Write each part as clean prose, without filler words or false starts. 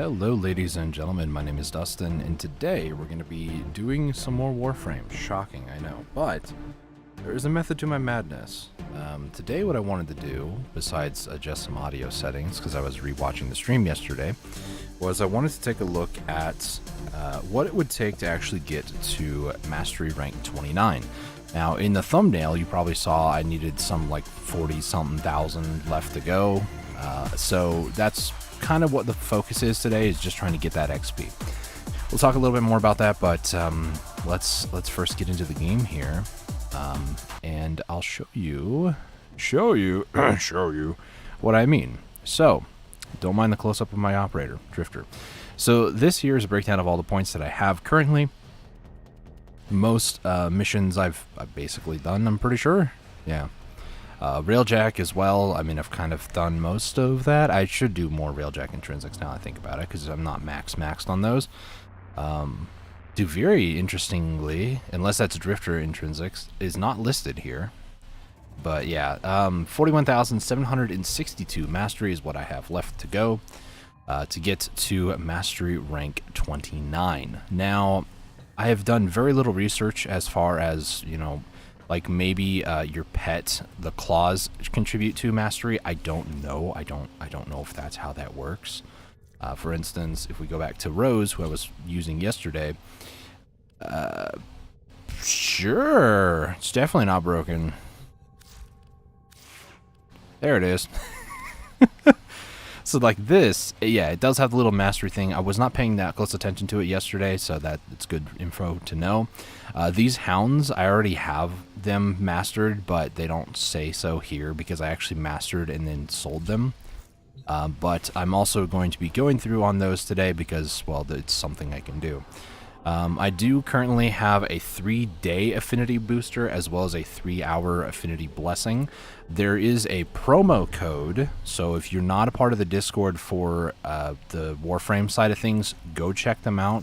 Hello ladies and gentlemen, my name is Dustin, and today we're going to be doing some more Warframe. Shocking, I know, but there is a method to my madness. Today what I wanted to do, besides adjust some audio settings, because I was rewatching the stream yesterday, was I wanted to take a look at what it would take to actually get to Mastery Rank 29. Now, in the thumbnail, you probably saw I needed some like 40-something thousand left to go, so that's kind of what the focus is today, is just trying to get that XP. We'll talk a little bit more about that, but let's first get into the game here, and I'll show you what I mean. So, don't mind the close-up of my operator, Drifter. So this here is a breakdown of all the points that I have currently. Most missions I've basically done, I'm pretty sure. Yeah. Railjack as well. I mean, I've kind of done most of that. I should do more Railjack intrinsics now I think about it, because I'm not maxed on those. Do very interestingly, unless that's Drifter intrinsics, is not listed here. But yeah, 41,762 mastery is what I have left to go to get to Mastery Rank 29. Now, I have done very little research as far as, you know, like maybe your pet, the claws, contribute to mastery. I don't know. I don't know if that's how that works. For instance, if we go back to Rose, who I was using yesterday, sure, it's definitely not broken. There it is. So like this, yeah, it does have the little mastery thing. I was not paying that close attention to it yesterday, so it's good info to know. These hounds, I already have them mastered, but they don't say so here because I actually mastered and then sold them. But I'm also going to be going through on those today because, well, it's something I can do. I do currently have a 3-day affinity booster as well as a 3-hour affinity blessing. There is a promo code, so if you're not a part of the Discord for the Warframe side of things, go check them out.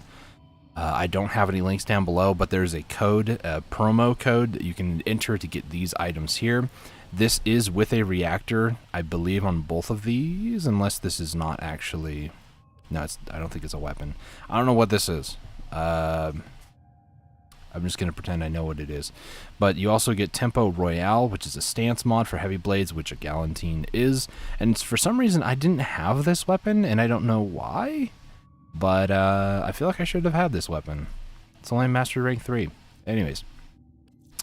I don't have any links down below, but there's a code, a promo code that you can enter to get these items here. This is with a reactor, I believe, on both of these, unless this is not actually... No, I don't think it's a weapon. I don't know what this is. I'm just going to pretend I know what it is. But you also get Tempo Royale, which is a stance mod for heavy blades, which a Galantine is. And for some reason, I didn't have this weapon, and I don't know why. But I feel like I should have had this weapon. It's only Mastery Rank 3. Anyways.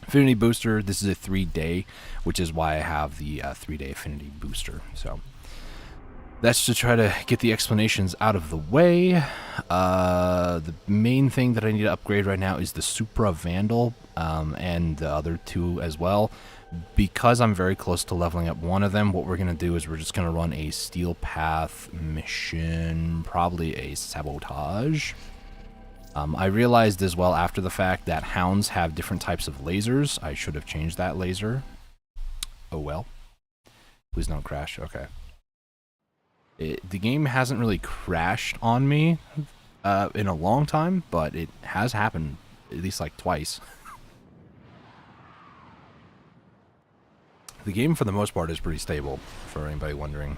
Affinity Booster, this is a 3-day, which is why I have the 3-day Affinity Booster. So that's to try to get the explanations out of the way. The main thing that I need to upgrade right now is the Supra Vandal, and the other two as well. Because I'm very close to leveling up one of them, what we're going to do is we're just going to run a Steel Path mission, probably a Sabotage. I realized as well after the fact that hounds have different types of lasers. I should have changed that laser. Oh well. Please don't crash. Okay. The game hasn't really crashed on me in a long time, but it has happened at least like twice. The game, for the most part, is pretty stable, for anybody wondering.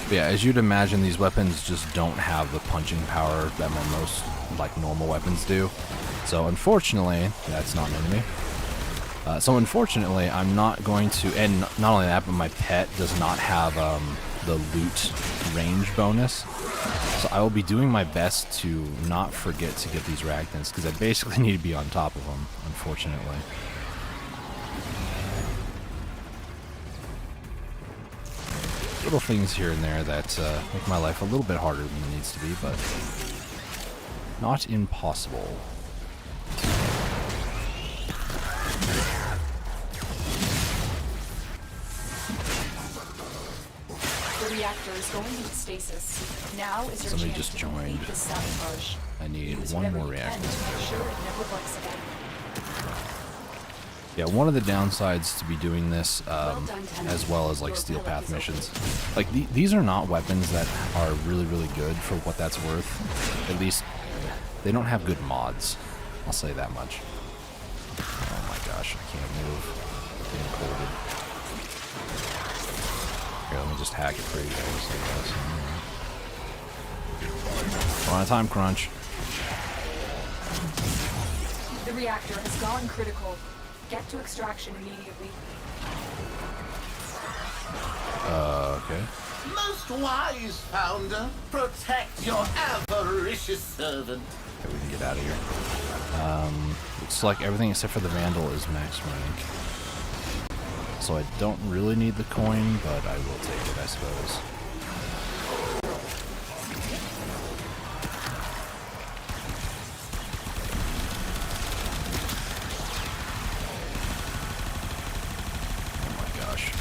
But yeah, as you'd imagine, these weapons just don't have the punching power that most, like, normal weapons do. So, unfortunately, that's not new to me. So unfortunately, I'm not going to, and not only that, but my pet does not have the loot range bonus. So I will be doing my best to not forget to get these Ragdans, because I basically need to be on top of them, unfortunately. Little things here and there that make my life a little bit harder than it needs to be, but not impossible. The reactor is going into stasis. Now is your Somebody chance just to complete joined. the sabotage. I need Use one whatever more you can reactor. to make sure it never works again. Yeah, one of the downsides to be doing this, as well as like steel path missions, like these are not weapons that are really good for what that's worth. At least they don't have good mods. I'll say that much. Oh my gosh, I can't move. I'm getting colded. Here, let me just hack it for you guys. We're on a time crunch. The reactor has gone critical. Get to extraction immediately. Okay. Most wise founder, protect your avaricious servant. Okay, we can get out of here. Looks like everything except for the Vandal is max rank. So I don't really need the coin, but I will take it, I suppose. Oh my gosh.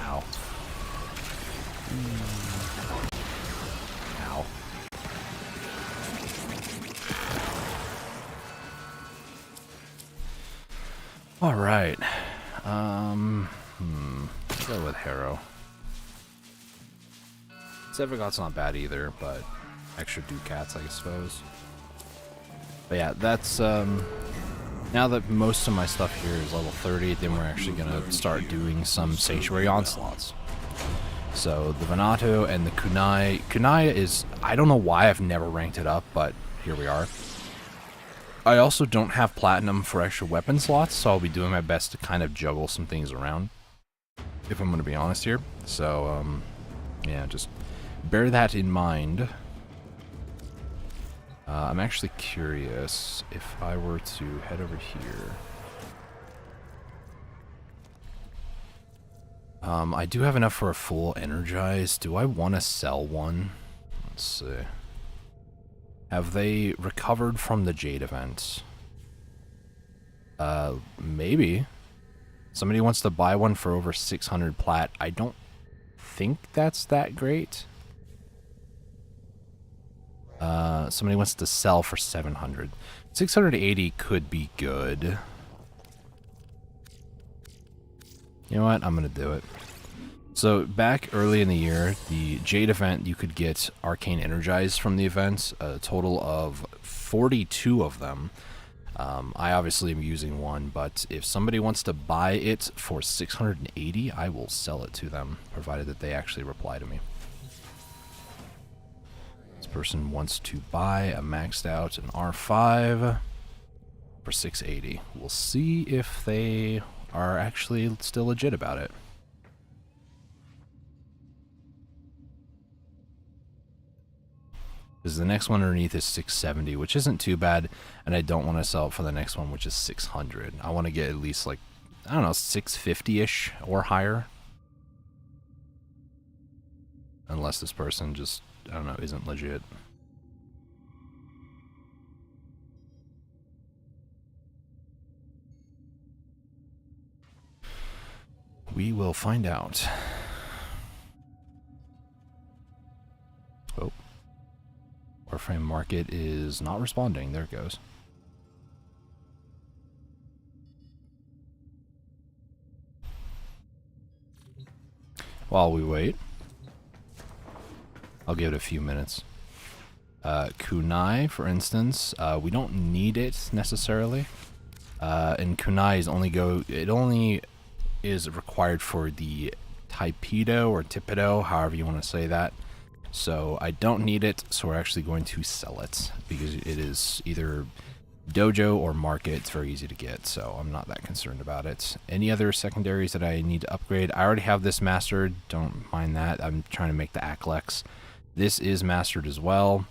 Ow. Ow. All right. Let's go with Harrow. Sevigot's not bad either, but extra Ducats, I suppose. But yeah, that's now that most of my stuff here is level 30, then we're actually gonna start doing some Sanctuary Onslaughts. So the Venato and the Kunai. Kunai is, I don't know why I've never ranked it up, but here we are. I also don't have platinum for extra weapon slots, so I'll be doing my best to kind of juggle some things around, if I'm going to be honest here. So, yeah, just bear that in mind. I'm actually curious if I were to head over here. I do have enough for a full Energize. Do I want to sell one? Let's see. Have they recovered from the Jade event? Maybe. Somebody wants to buy one for over 600 plat. I don't think that's that great. Somebody wants to sell for 700. 680 could be good. You know what? I'm going to do it. So back early in the year, the Jade event, you could get Arcane Energize from the event, a total of 42 of them. I obviously am using one, but if somebody wants to buy it for 680, I will sell it to them, provided that they actually reply to me. This person wants to buy a maxed out an R5 for 680. We'll see if they are actually still legit about it. Because the next one underneath is 670, which isn't too bad, and I don't want to sell it for the next one, which is 600. I want to get at least, like, I don't know, 650-ish or higher. Unless this person just, I don't know, isn't legit. We will find out. Oh. Warframe market is not responding. There it goes. While we wait, I'll give it a few minutes. Kunai, for instance, we don't need it necessarily. And Kunai is only is required for the Typedo or Tipedo, however you want to say that. So I don't need it, so we're actually going to sell it because it is either dojo or market. It's very easy to get, so I'm not that concerned about it. Any other secondaries that I need to upgrade? I already have this mastered. Don't mind that. I'm trying to make the Aklex. This is mastered as well.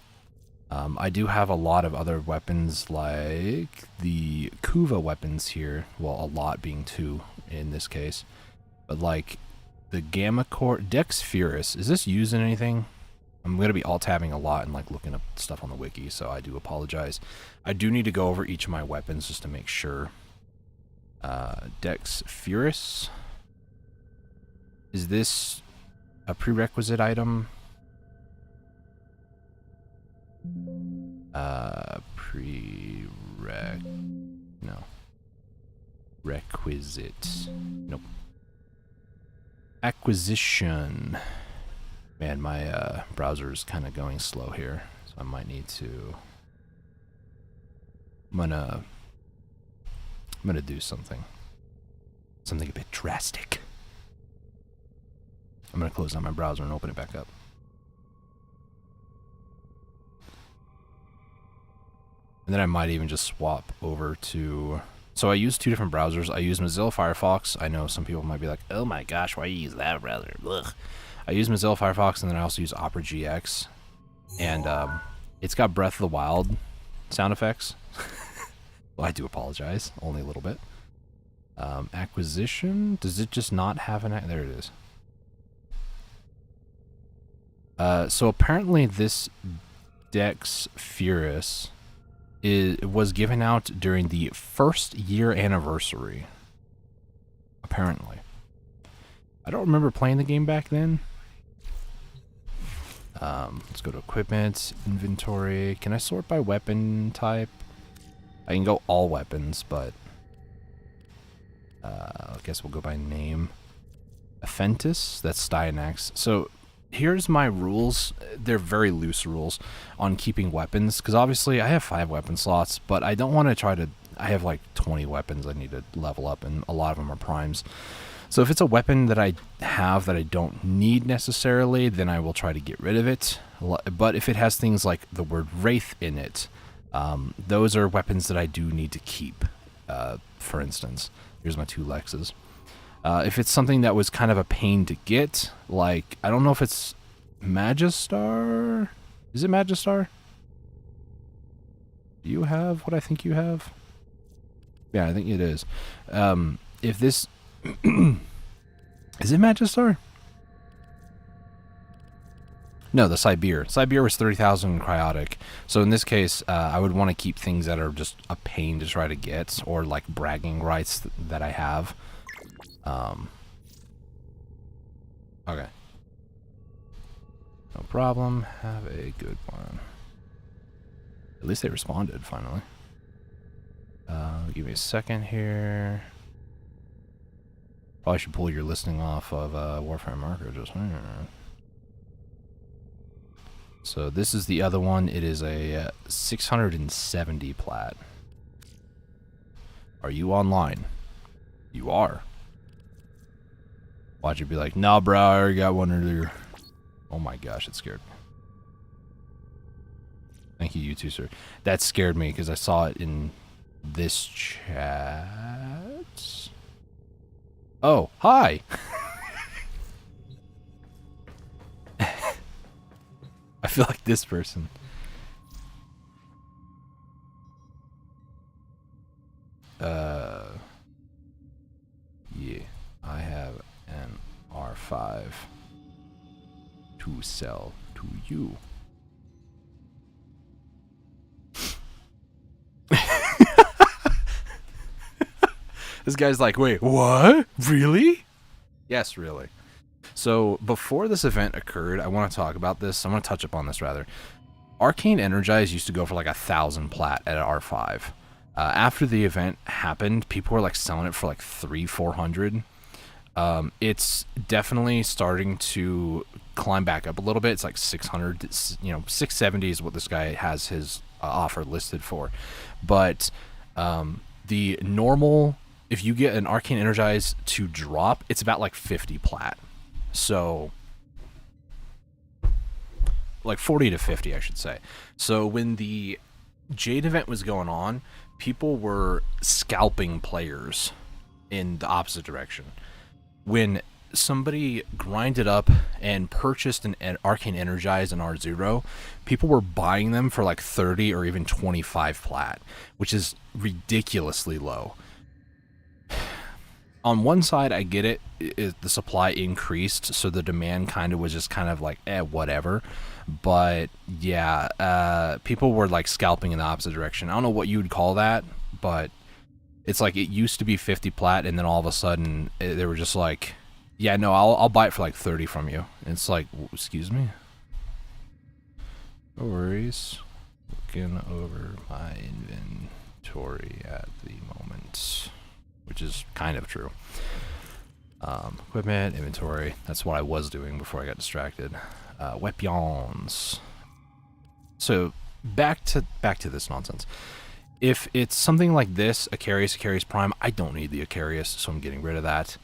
I do have a lot of other weapons like the Kuva weapons here. Well, a lot being 2 in this case. But like the Gamma Core, Dex Furus, is this used in anything? I'm going to be alt-tabbing a lot and like looking up stuff on the wiki, so I do apologize. I do need to go over each of my weapons just to make sure. Dex Furus. Is this a prerequisite item? Prereq. No. Requisite. Nope. Acquisition. Man, my browser is kind of going slow here, so I might need to. I'm gonna do something a bit drastic. I'm gonna close down my browser and open it back up. And then I might even just swap over to. So I use two different browsers. I use Mozilla Firefox. I know some people might be like, "Oh my gosh, why you use that browser?" Ugh. I use Mozilla Firefox, and then I also use Opera GX, and it's got Breath of the Wild sound effects. Well, I do apologize, only a little bit. Acquisition? Does it just not have an? There it is. So apparently this Dex Furus was given out during the 1st year anniversary. Apparently. I don't remember playing the game back then. Let's go to equipment, inventory. Can I sort by weapon type? I can go all weapons, but I guess we'll go by name. Aphentis, that's Styanax. So here's my rules. They're very loose rules on keeping weapons, because obviously I have 5 weapon slots, but I don't want to try to. I have like 20 weapons I need to level up, and a lot of them are primes. So if it's a weapon that I have that I don't need necessarily, then I will try to get rid of it. But if it has things like the word Wraith in it, those are weapons that I do need to keep. For instance, here's my 2 Lexes. If it's something that was kind of a pain to get, like, I don't know if it's Magistar? Is it Magistar? Do you have what I think you have? Yeah, I think it is. If this... Is it Magistar? No, the Sibir. Sibir was 30,000 cryotic. So in this case, I would want to keep things that are just a pain to try to get, or like bragging rights that I have. Okay. No problem. Have a good one. At least they responded, finally. Give me a second here. Probably should pull your listing off of Warframe Marker just here. So this is the other one. It is a 670 plat. Are you online? You are. Watch it be like, nah, bro, I already got one earlier. Oh my gosh, it scared me. Thank you, you too, sir. That scared me because I saw it in this chat. Oh, hi. I feel like this person. Yeah, I have an R5 to sell to you. This guy's like, wait, what? Really? Yes, really. So before this event occurred, I want to talk about this. I want to touch upon this rather. Arcane Energize used to go for like 1,000 plat at R5. After the event happened, people were like selling it for like 300-400. It's definitely starting to climb back up a little bit. It's like 600. It's, 670 is what this guy has his offer listed for. But the normal, if you get an Arcane Energize to drop, it's about like 50 plat. So like 40 to 50, I should say. So when the Jade event was going on, people were scalping players in the opposite direction. When somebody grinded up and purchased an Arcane Energize and R0, people were buying them for like 30 or even 25 plat, which is ridiculously low. On one side, I get it, the supply increased, so the demand kind of was just kind of like, whatever. But yeah, people were like scalping in the opposite direction. I don't know what you would call that, but it's like it used to be 50 plat, and then all of a sudden they were just like, yeah, no, I'll buy it for like 30 from you. And it's like, excuse me? No worries. looking over my inventory at the moment, which is kind of true. Equipment, inventory. That's what I was doing before I got distracted. Weapons. So back to this nonsense. If it's something like this, Acarius Prime, I don't need the Acarius, so I'm getting rid of that.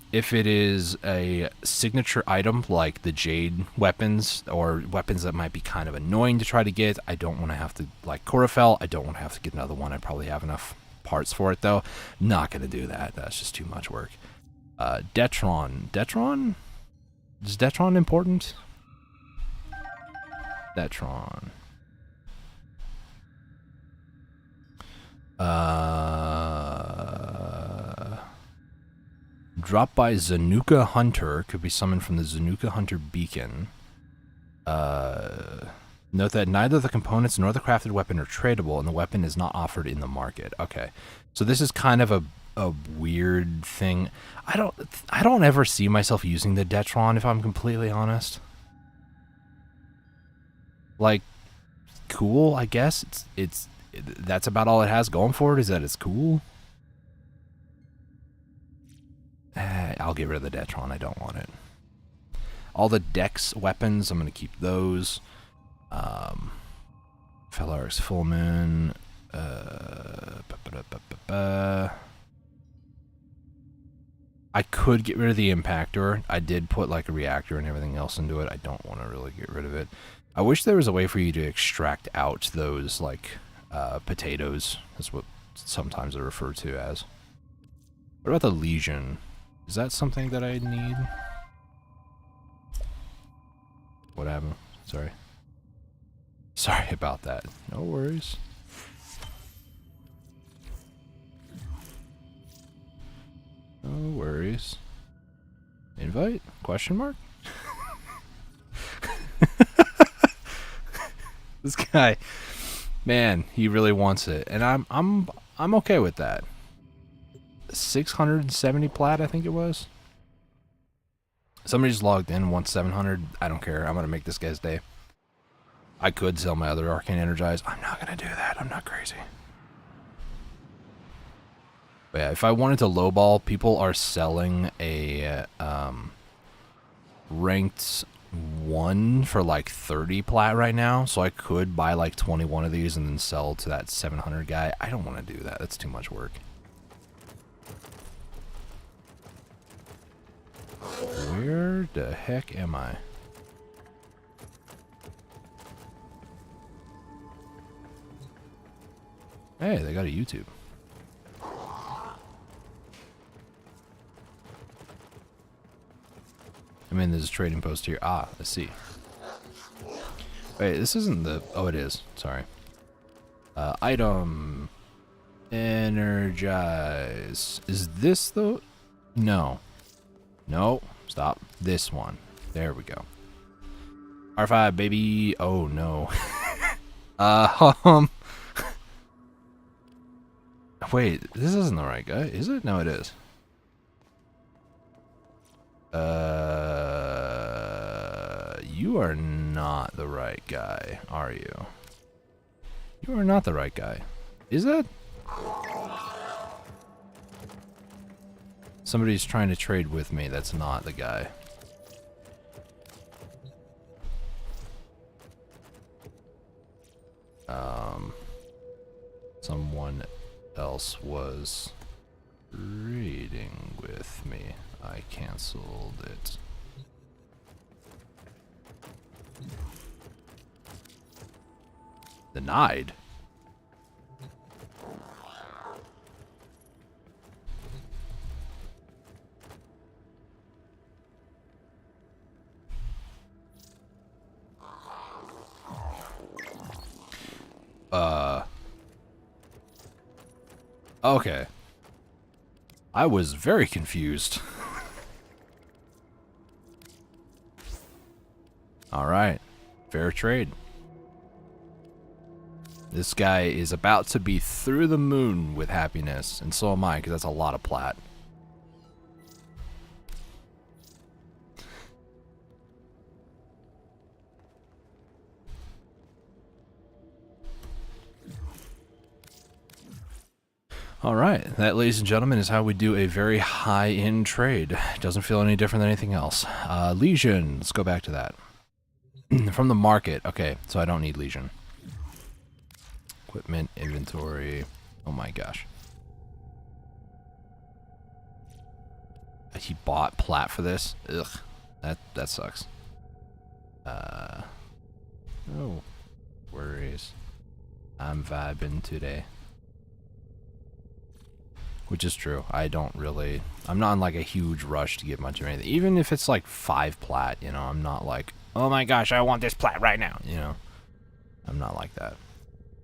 If it is a signature item like the Jade weapons or weapons that might be kind of annoying to try to get, I don't want to have to, like Chlorophyll, I don't want to have to get another one. I probably have enough parts for it though. Not going to do that. That's just too much work. Detron. Detron? Is Detron important? Detron. Drop by Zanuka Hunter. Could be summoned from the Zanuka Hunter beacon. Note that neither the components nor the crafted weapon are tradable, and the weapon is not offered in the market. Okay, so this is kind of a weird thing. I don't ever see myself using the Detron, if I'm completely honest. Like, cool, I guess. That's about all it has going for it, is that it's cool. I'll get rid of the Detron. I don't want it. All the Dex weapons, I'm going to keep those. Fellar's Full Moon. I could get rid of the Impactor. I did put like a reactor and everything else into it. I don't want to really get rid of it. I wish there was a way for you to extract out those like potatoes. That's what sometimes they're referred to as. What about the Legion? Is that something that I need? What happened? Sorry. Sorry about that. No worries. No worries. Invite? Question mark? This guy, man, he really wants it, and I'm okay with that. 670 plat, I think it was. Somebody just logged in, wants 700. I don't care. I'm gonna make this guy's day. I could sell my other Arcane Energize. I'm not gonna do that. I'm not crazy. But yeah, if I wanted to lowball, people are selling a ranked 1 for like 30 plat right now, so I could buy like 21 of these and then sell to that 700 guy. I don't want to do that. That's too much work. Where the heck am I? Hey, they got a YouTube. I mean, there's a trading post here. Ah, let's see. Wait, this isn't the... Oh, it is. Sorry. Item. Energize. Is this the... No. No. Stop. This one. There we go. R5, baby. Oh, no. Wait, this isn't the right guy, is it? No, it is. You are not the right guy, are you? You are not the right guy. Is it? Somebody's trying to trade with me. That's not the guy. Someone else was trading with me. I canceled it. Denied? Okay. I was very confused. Alright. Fair trade. This guy is about to be through the moon with happiness, and so am I, because that's a lot of plat. Alright, that, ladies and gentlemen, is how we do a very high-end trade. It doesn't feel any different than anything else. Legion, let's go back to that. From the market, okay, so I don't need Legion. Equipment, inventory, oh my gosh. He bought plat for this? Ugh, that sucks. No worries. I'm vibing today. Which is true. I'm not in like a huge rush to get much of anything. Even if it's like 5 plat, you know, I'm not like, oh my gosh, I want this plat right now, you know. I'm not like that.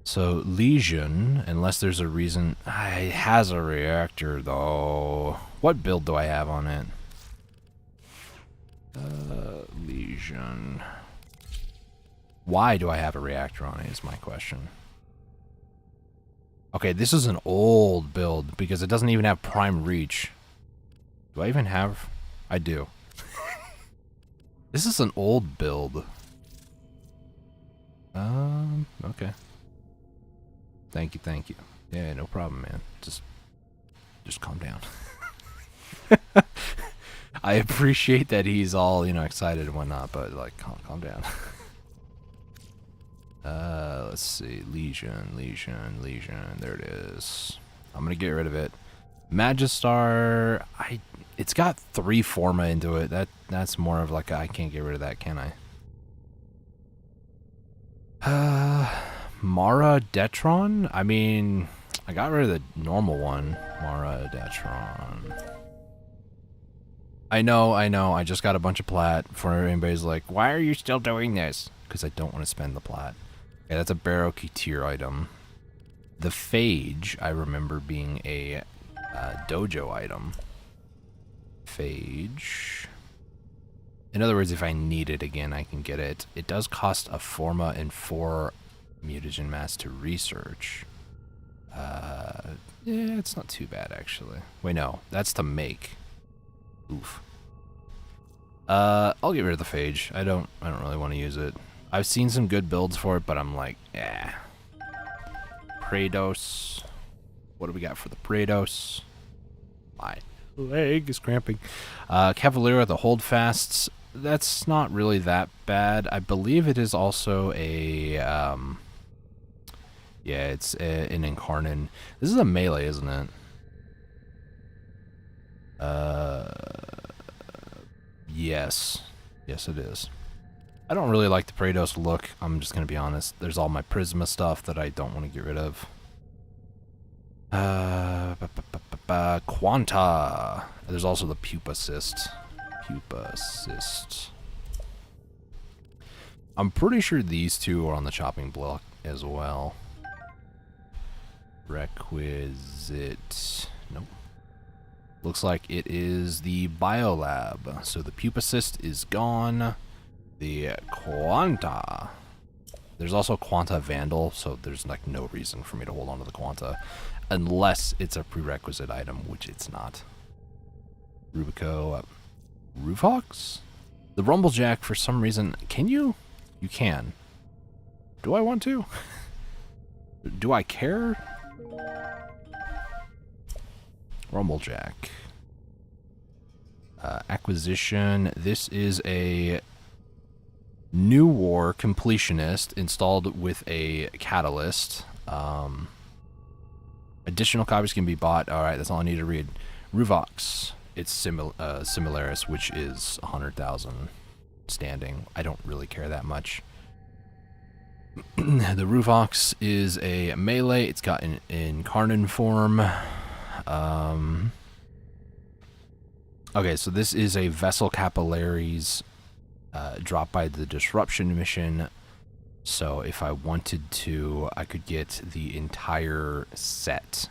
So, Legion, unless there's a reason, it has a reactor though. What build do I have on it? Legion. Why do I have a reactor on it is my question. Okay, this is an old build because it doesn't even have prime reach. Do I even have? I do. This is an old build. Okay. Thank you. Yeah, no problem, man. Just calm down. I appreciate that he's all, you know, excited and whatnot, but like, calm down. Let's see. Legion. There it is. I'm gonna get rid of it. Magistar. It's got 3 Forma into it. That's more of like I can't get rid of that, can I? Mara Detron. I mean, I got rid of the normal one. Mara Detron. I know. I just got a bunch of plat. For anybody's like, why are you still doing this? Because I don't want to spend the plat. Okay, that's a Barrow-Ketir item. The Phage, I remember being a dojo item. Phage. In other words, if I need it again, I can get it. It does cost a Forma and 4 mutagen mass to research. Yeah, it's not too bad, actually. Wait, no. That's to make. Oof. I'll get rid of the Phage. I don't really want to use it. I've seen some good builds for it, but I'm like, yeah. Praedos. What do we got for the Praedos? My leg is cramping. Cavalera, the Holdfasts. That's not really that bad. I believe it is also a, yeah, it's an Incarnon. This is a melee, isn't it? Yes. Yes, it is. I don't really like the Praedos look. I'm just going to be honest. There's all my Prisma stuff that I don't want to get rid of. Quanta. There's also the Pupa Cyst. I'm pretty sure these two are on the chopping block as well. Requisite. Nope. Looks like it is the Biolab. So the Pupa Cyst is gone. The Quanta. There's also Quanta Vandal, so there's like no reason for me to hold on to the Quanta. Unless it's a prerequisite item, which it's not. Rubico. Roofhawks? The Rumblejack, for some reason, can you? You can. Do I want to? Do I care? Rumblejack. Acquisition. This is a New War completionist installed with a catalyst. Additional copies can be bought. Alright, that's all I need to read. Ruvox. It's Similaris, which is 100,000 standing. I don't really care that much. The Ruvox is a melee. It's got an Incarnon form. Okay, so this is a Vessel Capillaries dropped by the Disruption mission. So if I wanted to, I could get the entire set.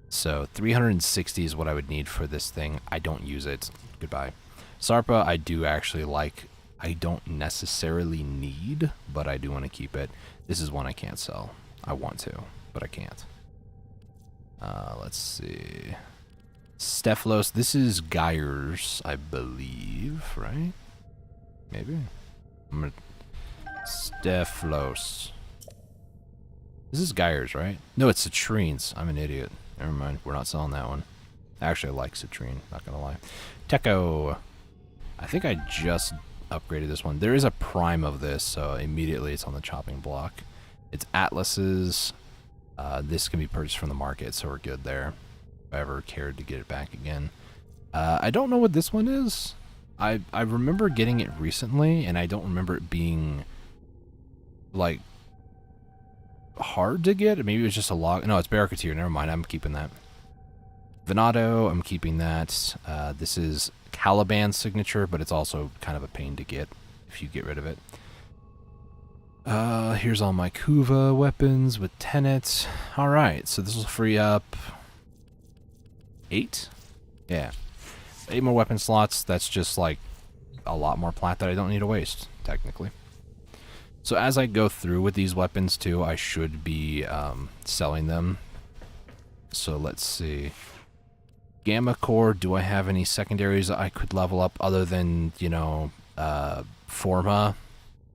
So 360 is what I would need for this thing. I don't use it. Goodbye. Sarpa, I do actually like. I don't necessarily need, but I do want to keep it. This is one I can't sell. I want to, but I can't. Let's see. Stephalos. This is Geyers, I believe, right? Maybe. I'm gonna... Stephalos. This is Geyers, right? No, it's Citrines. I'm an idiot. Never mind. We're not selling that one. I actually like Citrine, not gonna lie. Techo. I think I just upgraded this one. There is a prime of this, so immediately it's on the chopping block. It's Atlas's. This can be purchased from the market, so we're good there. If I ever cared to get it back again. I don't know what this one is. I remember getting it recently, and I don't remember it being, like, hard to get. Maybe it was just a log. No, it's Barracuteer. Never mind. I'm keeping that. Venado, I'm keeping that. This is Caliban's signature, but it's also kind of a pain to get if you get rid of it. Here's all my Kuva weapons with Tenet. Alright, so this will free up 8? Yeah. 8 more weapon slots. That's just like a lot more plat that I don't need to waste, technically. So as I go through with these weapons too, I should be selling them. So let's see. Gamma Core, do I have any secondaries I could level up other than, you know, Forma?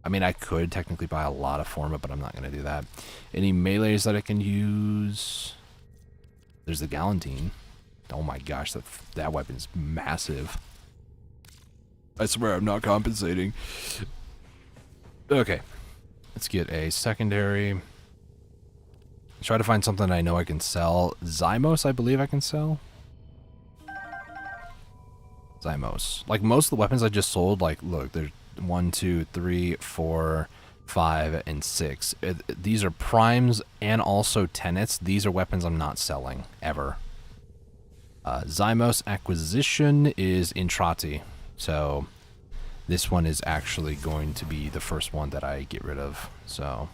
I mean, I could technically buy a lot of Forma, but I'm not going to do that. Any melees that I can use? There's the Galantine. Oh my gosh, that weapon's massive. I swear I'm not compensating. Okay. Let's get a secondary. Try to find something I know I can sell. Zymos, I believe I can sell. Zymos. Like most of the weapons I just sold, like, look, there's 1, 2, 3, 4, 5, and 6. These are primes and also tenets. These are weapons I'm not selling, ever. Zymos acquisition is Intrati. So this one is actually going to be the first one that I get rid of. So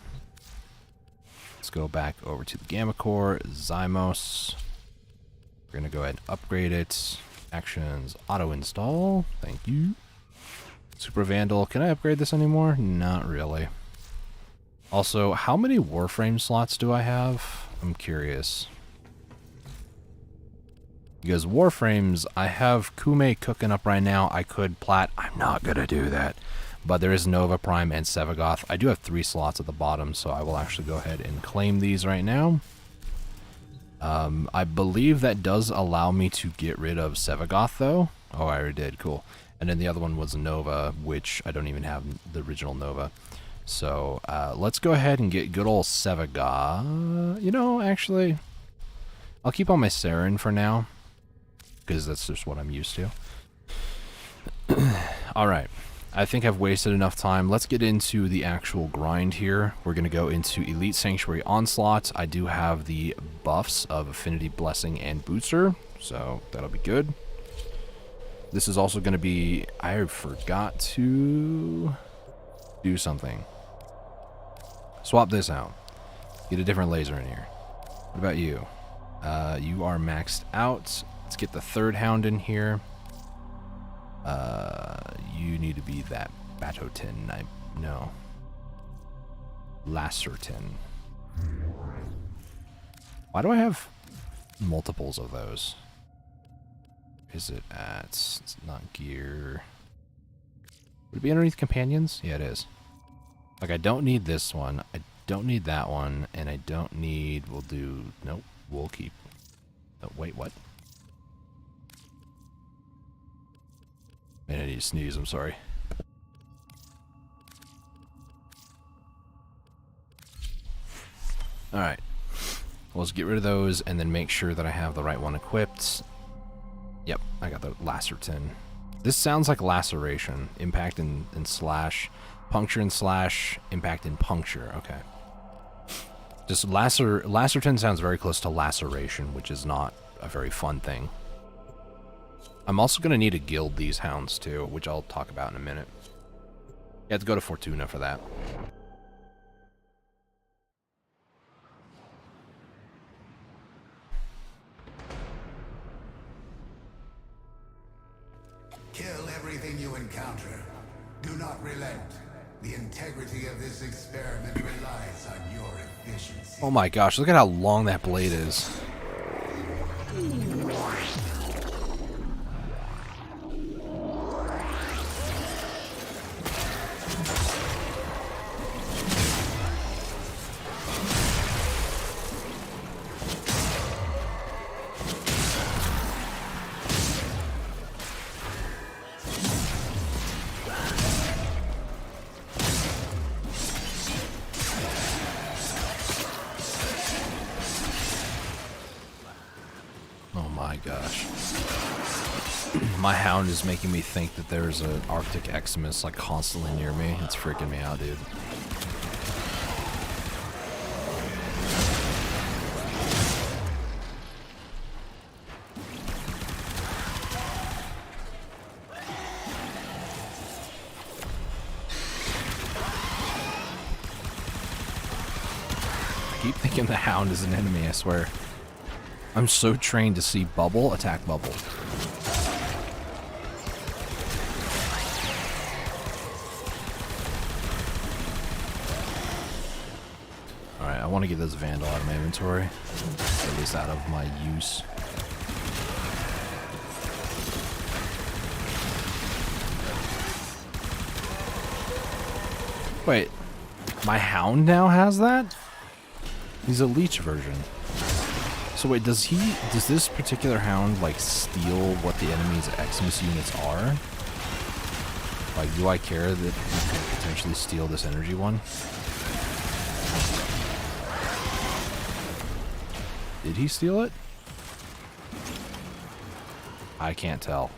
let's go back over to the Gamma Core, Zymos. We're going to go ahead and upgrade it. Actions, auto install. Thank you. Super Vandal. Can I upgrade this anymore? Not really. Also, how many Warframe slots do I have? I'm curious. Because Warframes, I have Kume cooking up right now. I could plat. I'm not going to do that. But there is Nova Prime and Sevagoth. I do have 3 slots at the bottom, so I will actually go ahead and claim these right now. I believe that does allow me to get rid of Sevagoth, though. Oh, I already did. Cool. And then the other one was Nova, which I don't even have the original Nova. So, let's go ahead and get good old Sevagoth. You know, actually, I'll keep on my Saren for now, because that's just what I'm used to. Alright. I think I've wasted enough time. Let's get into the actual grind here. We're going to go into Elite Sanctuary Onslaught. I do have the buffs of Affinity, Blessing, and Booster, so that'll be good. This is also going to be... I forgot to do something. Swap this out. Get a different laser in here. What about you? You are maxed out. Let's get the third hound in here. You need to be that Batotin. No. Lacertin. Why do I have multiples of those? Is it at... It's not gear. Would it be underneath companions? Yeah, it is. Like, I don't need this one. I don't need that one. And I don't need... We'll do... Nope. We'll keep... Oh, wait, what? Man, I need to sneeze. I'm sorry. Alright. Well, let's get rid of those and then make sure that I have the right one equipped. Yep, I got the Lacertin. This sounds like Laceration. Impact and slash. Puncture and slash. Impact and puncture. Okay. Just Lacertin sounds very close to Laceration, which is not a very fun thing. I'm also going to need to guild these hounds too, which I'll talk about in a minute. You have to go to Fortuna for that. Kill everything you encounter. Do not relent. The integrity of this experiment relies on your efficiency. Oh my gosh, look at how long that blade is. My hound is making me think that there's an Arctic Eximus like constantly near me. It's freaking me out, dude. I keep thinking the hound is an enemy, I swear. I'm so trained to see bubble, attack bubble. Alright, I want to get this Vandal out of my inventory. At least out of my use. Wait, my hound now has that? He's a leech version. So wait, does this particular hound like steal what the enemy's Eximus units are? Like, do I care that he could potentially steal this energy one? Did he steal it? I can't tell.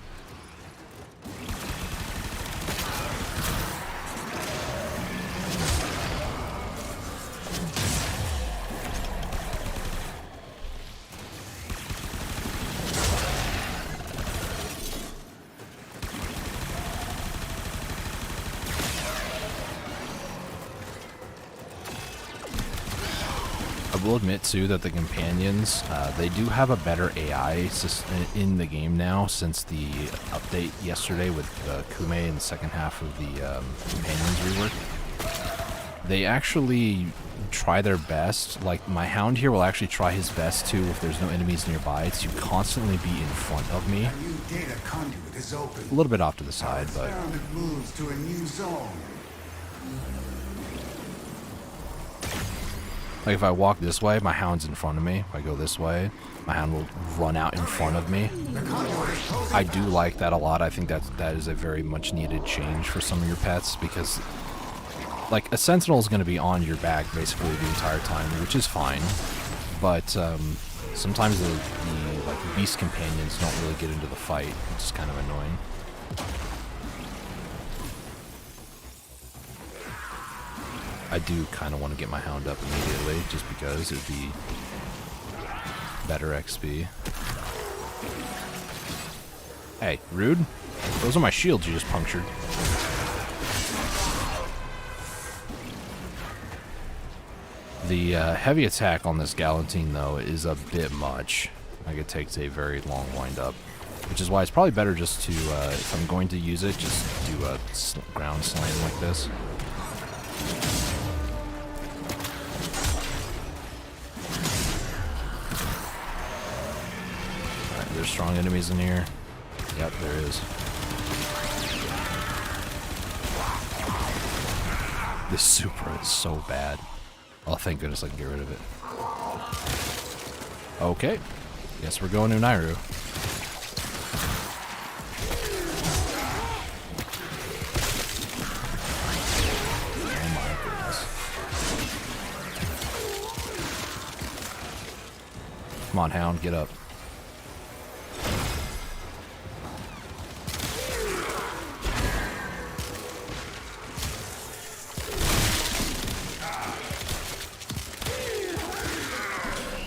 I will admit too that the companions, they do have a better AI system in the game now since the update yesterday with Kume in the second half of the companions rework. They actually try their best. Like, my hound here will actually try his best to, if there's no enemies nearby, to constantly be in front of me. A new data conduit is open. A little bit off to the side, but Experiment moves to a new zone. like if I walk this way, my hound's in front of me. If I go this way, my hound will run out in front of me. I do like that a lot. I think that is a very much needed change for some of your pets, because like a sentinel is going to be on your back basically the entire time, which is fine. But sometimes the like beast companions don't really get into the fight, which is kind of annoying. I do kind of want to get my hound up immediately, just because it'd be better XP. Hey, rude. Those are my shields you just punctured. The heavy attack on this Galantine, though, is a bit much. Like, it takes a very long wind-up. Which is why it's probably better just to, if I'm going to use it, just do a ground slam like this. Alright, there's strong enemies in here. Yep, there is. This Supra is so bad. Oh, thank goodness I can get rid of it. Okay. Guess we're going to Nairu. Oh my goodness. Come on, Hound, get up.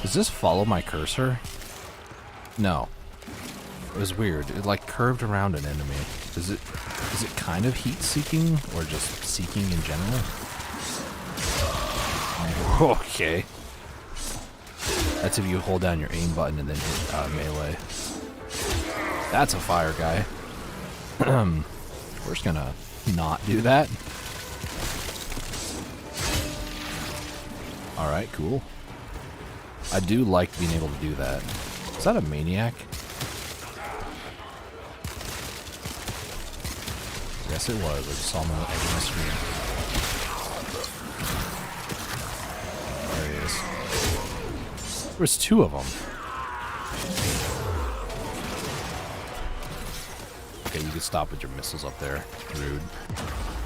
Does this follow my cursor? No. It was weird. It like curved around an enemy. Is it kind of heat seeking or just seeking in general? Okay. That's if you hold down your aim button and then hit melee. That's a fire guy. We're just gonna not do that. Alright, cool. I do like being able to do that. Is that a maniac? Yes, it was. I just saw him on the edge of my screen. There he is. There's two of them. Okay, you can stop with your missiles up there. Rude.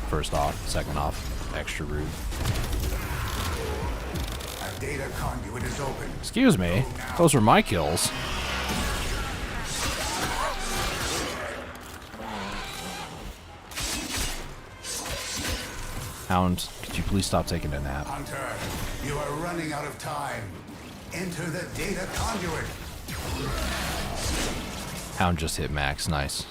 First off. Second off. Extra rude. Data conduit is open. Excuse me. Those were my kills. Hound, could you please stop taking a nap? Hunter, you are running out of time. Enter the data conduit. Hound just hit max. Nice.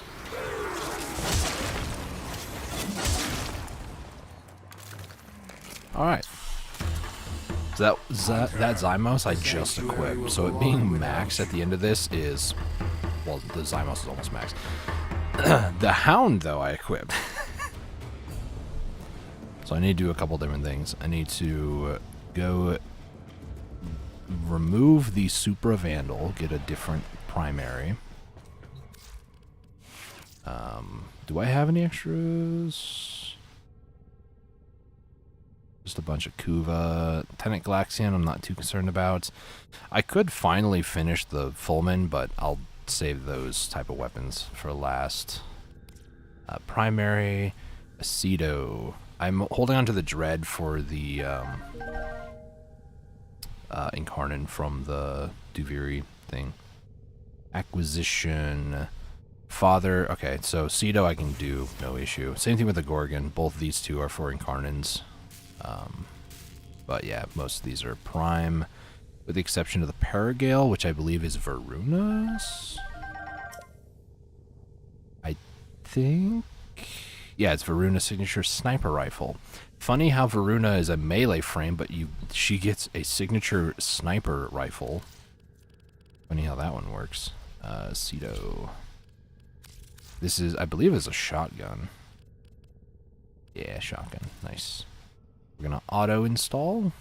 Alright. So that Zymos I just equipped. So it being max at the end of this is... Well, the Zymos is almost max. The Hound, though, I equipped. So I need to do a couple different things. I need to go remove the Supra Vandal, get a different primary. Do I have any extras? Just a bunch of Kuva. Tenant Galaxian I'm not too concerned about. I could finally finish the Fullman, but I'll save those type of weapons for last. Primary, Aceto. I'm holding on to the Dread for the Incarnate from the Duviri thing. Acquisition. Father. Okay, so Cedo I can do, no issue. Same thing with the Gorgon. Both these two are for Incarnates. But yeah, most of these are Prime, with the exception of the Paragale, which I believe is Varuna's. I think... Yeah, it's Varuna's signature sniper rifle. Funny how Varuna is a melee frame, but she gets a signature sniper rifle. Funny how that one works. Cedo. This is, I believe, is a shotgun. Yeah, shotgun. Nice. We're gonna auto-install.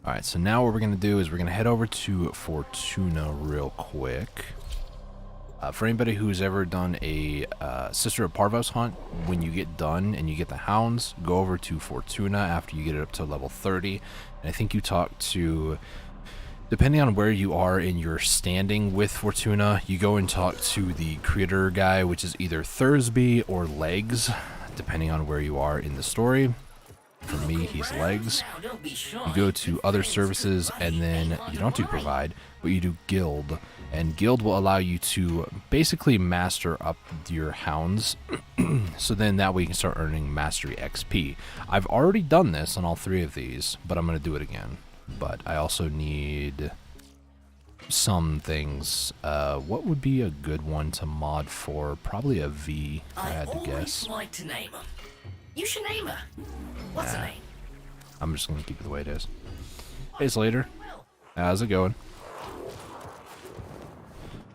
Alright, so now what we're gonna do is we're gonna head over to Fortuna real quick. For anybody who's ever done a Sister of Parvos hunt, when you get done and you get the hounds, go over to Fortuna after you get it up to level 30. And I think you talk to, depending on where you are in your standing with Fortuna, you go and talk to the creator guy, which is either Thursby or Legs, depending on where you are in the story. For me, he's Legs. You go to other services, and then you don't do provide, but you do guild. And guild will allow you to basically master up your hounds, so then that way you can start earning mastery XP. I've already done this on all three of these, but I'm going to do it again. But I also need some things. What would be a good one to mod for? Probably a V, if I had to guess. I'd like to name them. You should name her. What's her name? I'm just going to keep it the way it is. Hey, Slater. How's it going?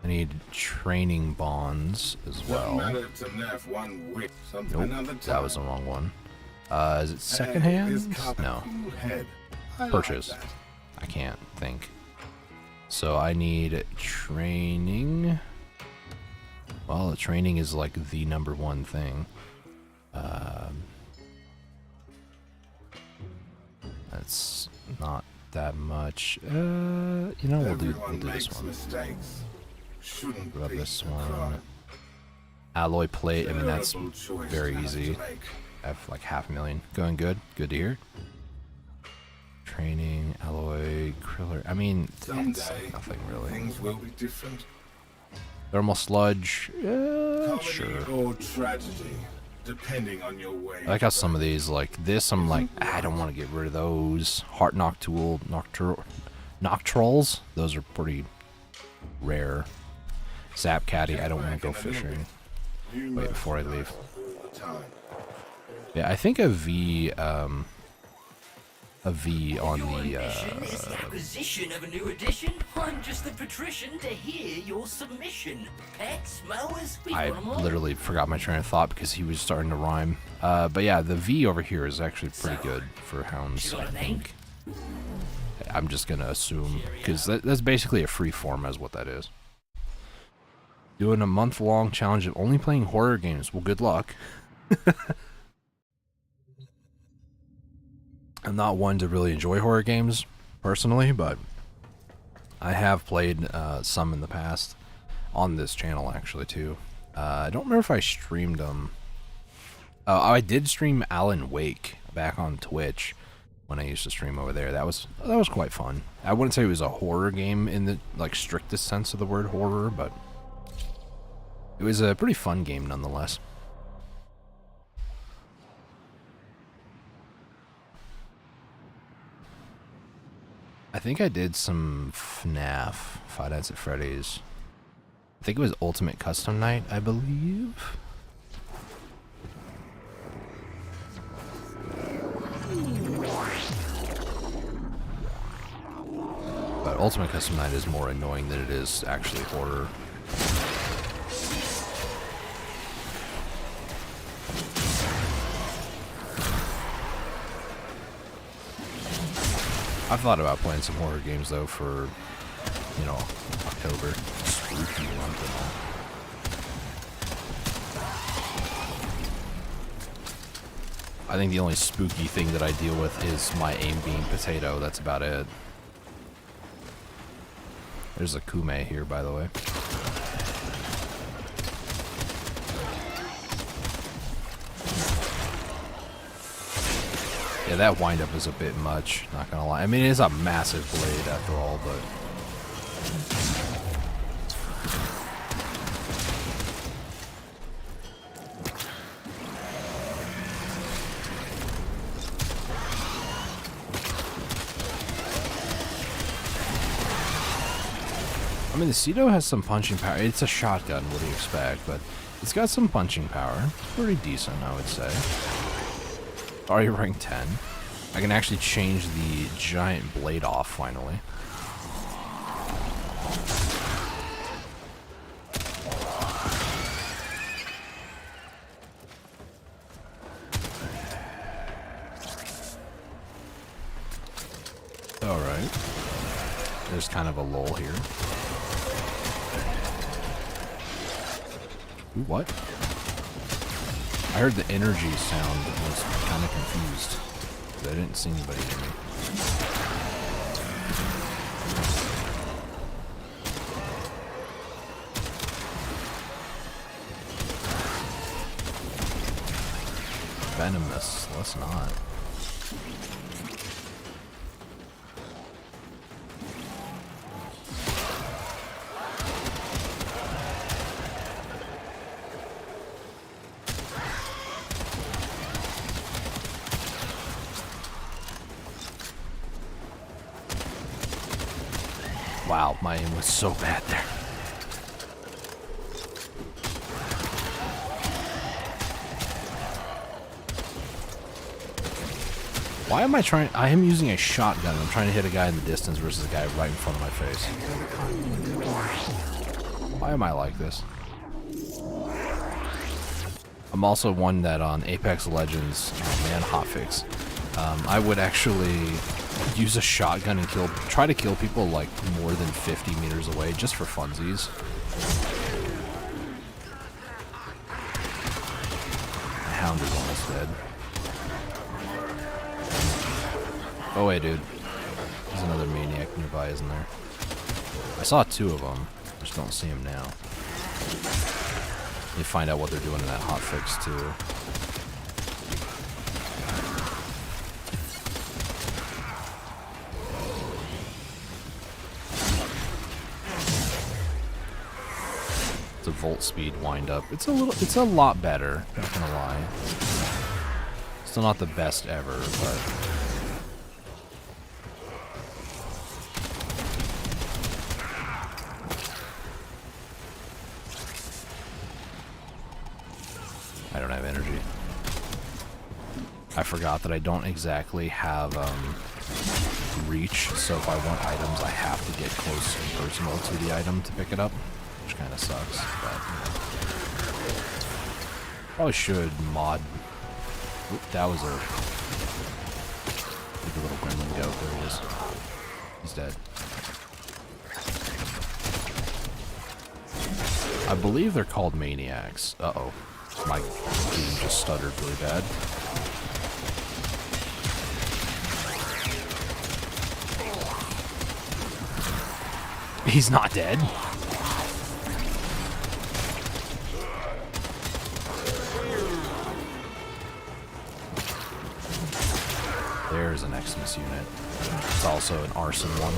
I need training bonds as well. Nope, that was the wrong one. Is it second hand? No. Purchase. I can't think. So I need training. Well, the training is like the #1 thing. That's not that much. You know, we'll do this one. Grab this one. Alloy plate. I mean, that's very easy. I have like 500,000. Going good. Good to hear. Training, alloy, kriller. I mean, it's nothing really. Things will be different. Thermal sludge. Sure. Or tragedy, depending on your way. I like how some of these, like this, I'm like, I don't want to get rid of those. Heart Noctool, Noctrolls. Those are pretty rare. Zap Caddy, I don't want to go fishing. Wait, before I leave. Yeah, I think a V on the, Is the acquisition of a new edition. I'm just the patrician to hear your submission. Pets, mowers, I literally forgot my train of thought because he was starting to rhyme. But yeah, the V over here is actually pretty good for hounds, I think. I'm just going to assume, because that's basically a free form as what that is. Doing a month-long challenge of only playing horror games. Well, good luck. I'm not one to really enjoy horror games, personally, but I have played some in the past. On this channel, actually, too. I don't remember if I streamed them. Oh, I did stream Alan Wake back on Twitch when I used to stream over there. That was quite fun. I wouldn't say it was a horror game in the like strictest sense of the word horror, but it was a pretty fun game nonetheless. I think I did some FNAF, Five Nights at Freddy's. I think it was Ultimate Custom Night, I believe. But Ultimate Custom Night is more annoying than it is actually horror. I've thought about playing some horror games though for, you know, October. Spooky month and all. I think the only spooky thing that I deal with is my aim beam potato. That's about it. There's a Kume here, by the way. Yeah, that windup is a bit much, not gonna lie. I mean, it is a massive blade after all, but... I mean, the Cedo has some punching power. It's a shotgun, what do you expect? But it's got some punching power. It's pretty decent, I would say. Already rank 10. I can actually change the giant blade off, finally. Alright. There's kind of a lull here. Ooh, what? I heard the energy sound and was kind of confused. But I didn't see anybody near me. Venomous. Let's not. Wow, my aim was so bad there. Why am I trying? I am using a shotgun. I'm trying to hit a guy in the distance versus a guy right in front of my face. Why am I like this? I'm also one that on Apex Legends, oh man, hotfix. I would actually use a shotgun and try to kill people like more than 50 meters away just for funsies. The Hound is almost dead. Oh wait, dude. There's another maniac nearby, isn't there? I saw two of them. I just don't see him now. You find out what they're doing in that hotfix too. It's a volt speed wind up. It's a lot better, not gonna lie. Still not the best ever, but I don't have energy. I forgot that I don't exactly have reach, so if I want items, I have to get close and personal to the item to pick it up, which kind of sucks. But probably should mod. Oop, that was a the little gremlin goat. There he is. He's dead. I believe they're called maniacs. Uh-oh. My game just stuttered really bad. He's not dead. There's an Xmas unit. It's also an arson one.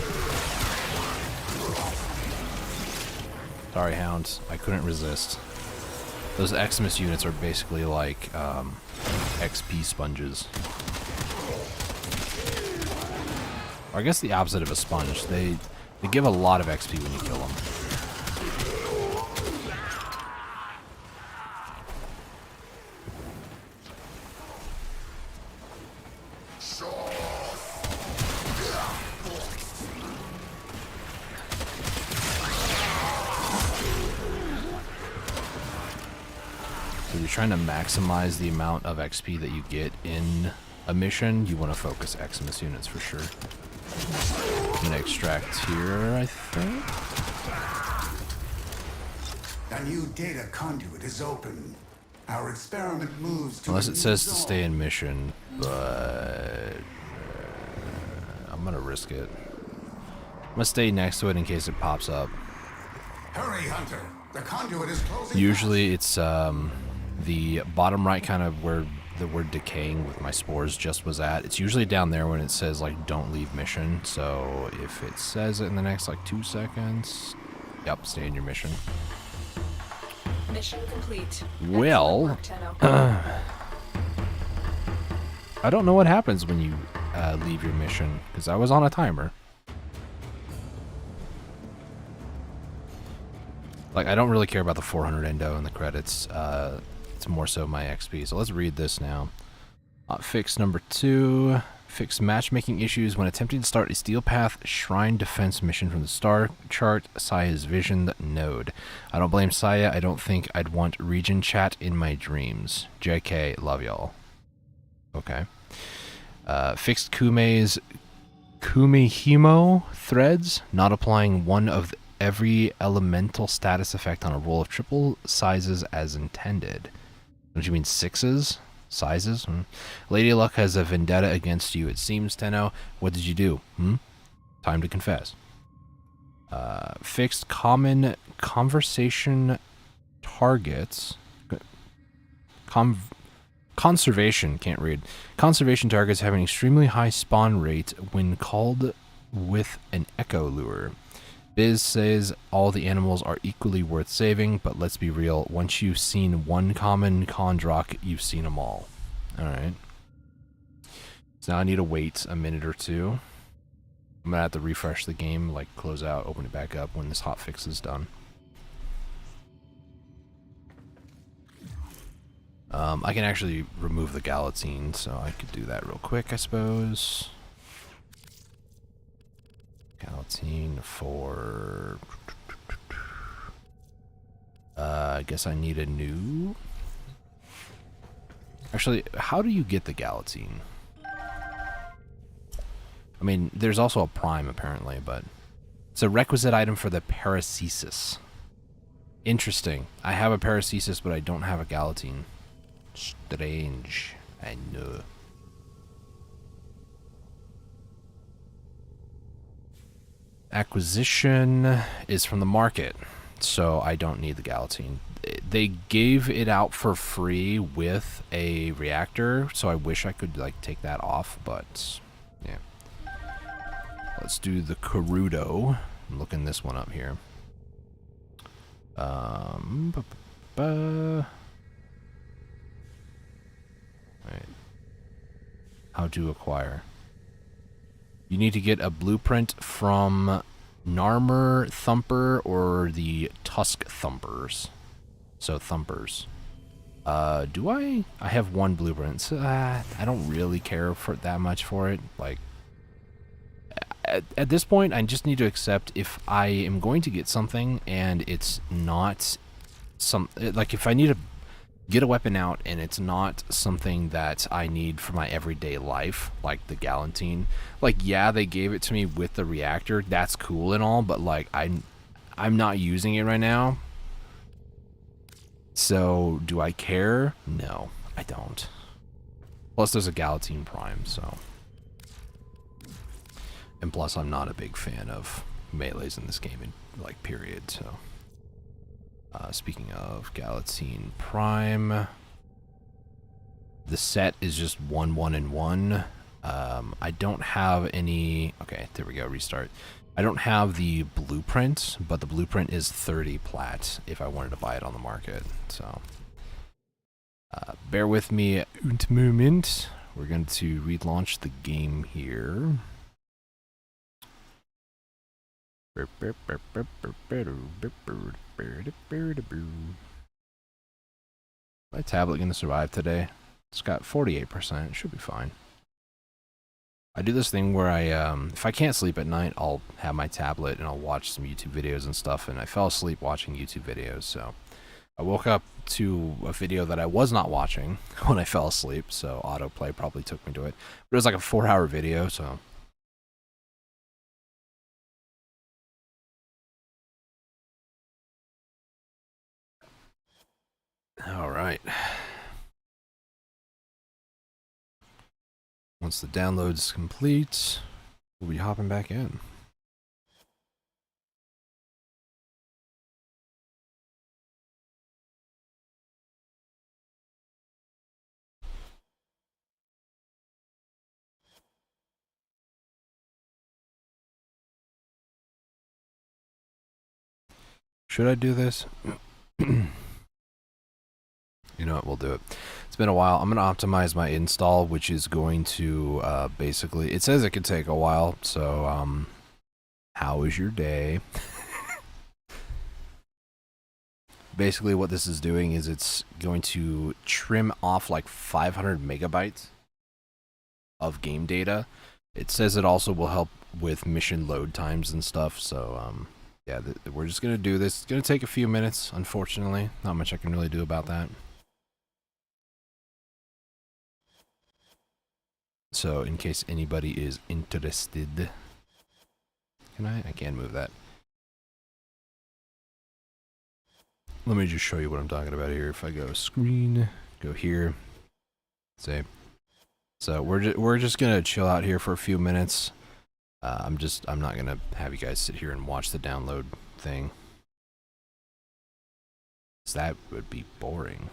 Sorry, Hound. I couldn't resist. Those Xmas units are basically like XP sponges. Or I guess the opposite of a sponge. They give a lot of XP when you kill them. So you're trying to maximize the amount of XP that you get in a mission. You want to focus Eximus units for sure. I'm gonna extract here, I think. A new data conduit is open. Our experiment moves to Unless a it new says to zone. stay in mission, but I'm gonna risk it. I'm gonna stay next to it in case it pops up. Hurry, Hunter. The conduit is closing. Usually it's the bottom right, kind of where the word decaying with my spores just was at. It's usually down there when it says like don't leave mission. So if it says it in the next like 2 seconds, yep, stay in your mission. Mission complete. Well, Excellent work, Tenno. I don't know what happens when you leave your mission because I was on a timer. Like, I don't really care about the 400 endo and the credits. It's more so my XP. So let's read this now. Fix number 2. Fix matchmaking issues when attempting to start a Steel Path Shrine Defense mission from the star chart. Saya's Vision node. I don't blame Saya. I don't think I'd want region chat in my dreams. JK, love y'all. Okay. Fixed Kume's Kumehimo threads. Not applying one of every elemental status effect on a roll of triple sizes as intended. Don't you mean sixes? Sizes? Lady Luck has a vendetta against you, it seems, Tenno. What did you do? Time to confess. Fixed common conversation targets. Conservation, can't read. Conservation targets have an extremely high spawn rate when called with an echo lure. Biz says all the animals are equally worth saving, but let's be real, once you've seen one common Kondrak, you've seen them all. Alright. So now I need to wait a minute or two. I'm gonna have to refresh the game, like close out, open it back up when this hotfix is done. I can actually remove the Galatine, so I could do that real quick, I suppose. Galatine for... I guess I need a new... Actually, how do you get the Galatine? I mean, there's also a Prime, apparently, but... It's a requisite item for the Paracesis. Interesting. I have a Paracesis, but I don't have a Galatine. Strange. I know. Acquisition is from the market, so I don't need the Galatine. They gave it out for free with a reactor, so I wish I could like take that off, but yeah. Let's do the Karudo. I'm looking this one up here. Right. How to acquire. You need to get a blueprint from Narmer Thumper or the Tusk Thumpers. So Thumpers. Do I? I have one blueprint. So, I don't really care for that much for it. Like, at this point, I just need to accept if I am going to get something and it's not some... Like, if I need to get a weapon out and it's not something that I need for my everyday life, like the Galatine. Like, yeah, they gave it to me with the reactor. That's cool and all, but like I'm not using it right now. So, do I care? No, I don't. Plus, there's a Galatine Prime, so. And plus, I'm not a big fan of melees in this game, in, like, period, so. Speaking of Galatine Prime, the set is just 1, 1, and 1. I don't have any... Okay, there we go, restart. I don't have the blueprint, but the blueprint is 30 plat if I wanted to buy it on the market. So, bear with me un moment. We're going to relaunch the game here. My tablet gonna survive today? It's got 48%. It should be fine. I do this thing where I, if I can't sleep at night, I'll have my tablet and I'll watch some YouTube videos and stuff. And I fell asleep watching YouTube videos, so I woke up to a video that I was not watching when I fell asleep. So autoplay probably took me to it. But it was like a 4-hour video, so. All right. Once the download's complete, we'll be hopping back in. Should I do this? You know what, we'll do it. It's been a while. I'm going to optimize my install, which is going to basically, it says it could take a while, so how was your day? Basically what this is doing is it's going to trim off like 500 megabytes of game data. It says it also will help with mission load times and stuff, so yeah, we're just going to do this. It's going to take a few minutes, unfortunately. Not much I can really do about that. So, in case anybody is interested, can I can't move that. Let me just show you what I'm talking about here. If I go screen, go here, save. So we're just gonna chill out here for a few minutes. I'm not gonna have you guys sit here and watch the download thing. 'Cause that would be boring.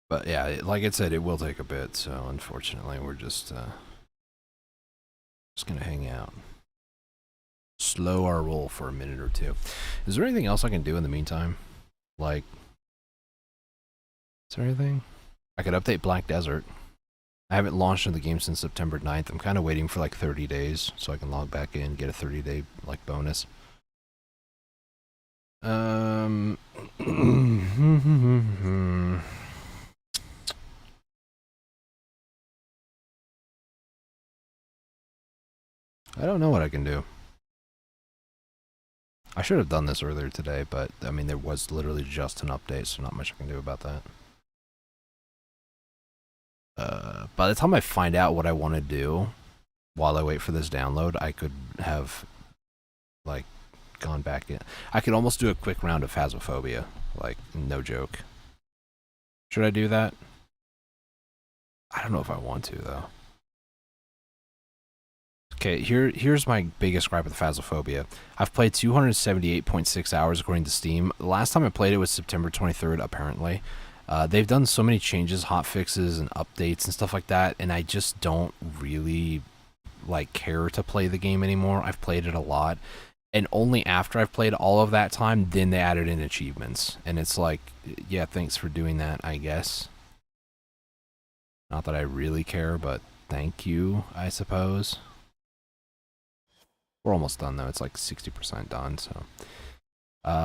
But yeah, like I said, it will take a bit, so unfortunately we're just gonna hang out. Slow our roll for a minute or two. Is there anything else I can do in the meantime? Like, is there anything? I could update Black Desert. I haven't launched in the game since September 9th. I'm kind of waiting for like 30 days so I can log back in, get a 30-day like bonus. I don't know what I can do. I should have done this earlier today, but I mean, there was literally just an update, so not much I can do about that. By the time I find out what I want to do while I wait for this download, I could have like gone back in. I could almost do a quick round of Phasmophobia, like no joke. Should I do that? I don't know if I want to though. Okay, here's my biggest gripe with Phasmophobia. I've played 278.6 hours according to Steam. The last time I played it was September 23rd, apparently. They've done so many changes, hot fixes, and updates and stuff like that, and I just don't really like care to play the game anymore. I've played it a lot, and only after I've played all of that time, then they added in achievements. And it's like, yeah, thanks for doing that, I guess. Not that I really care, but thank you, I suppose. We're almost done though. It's like 60% done. So,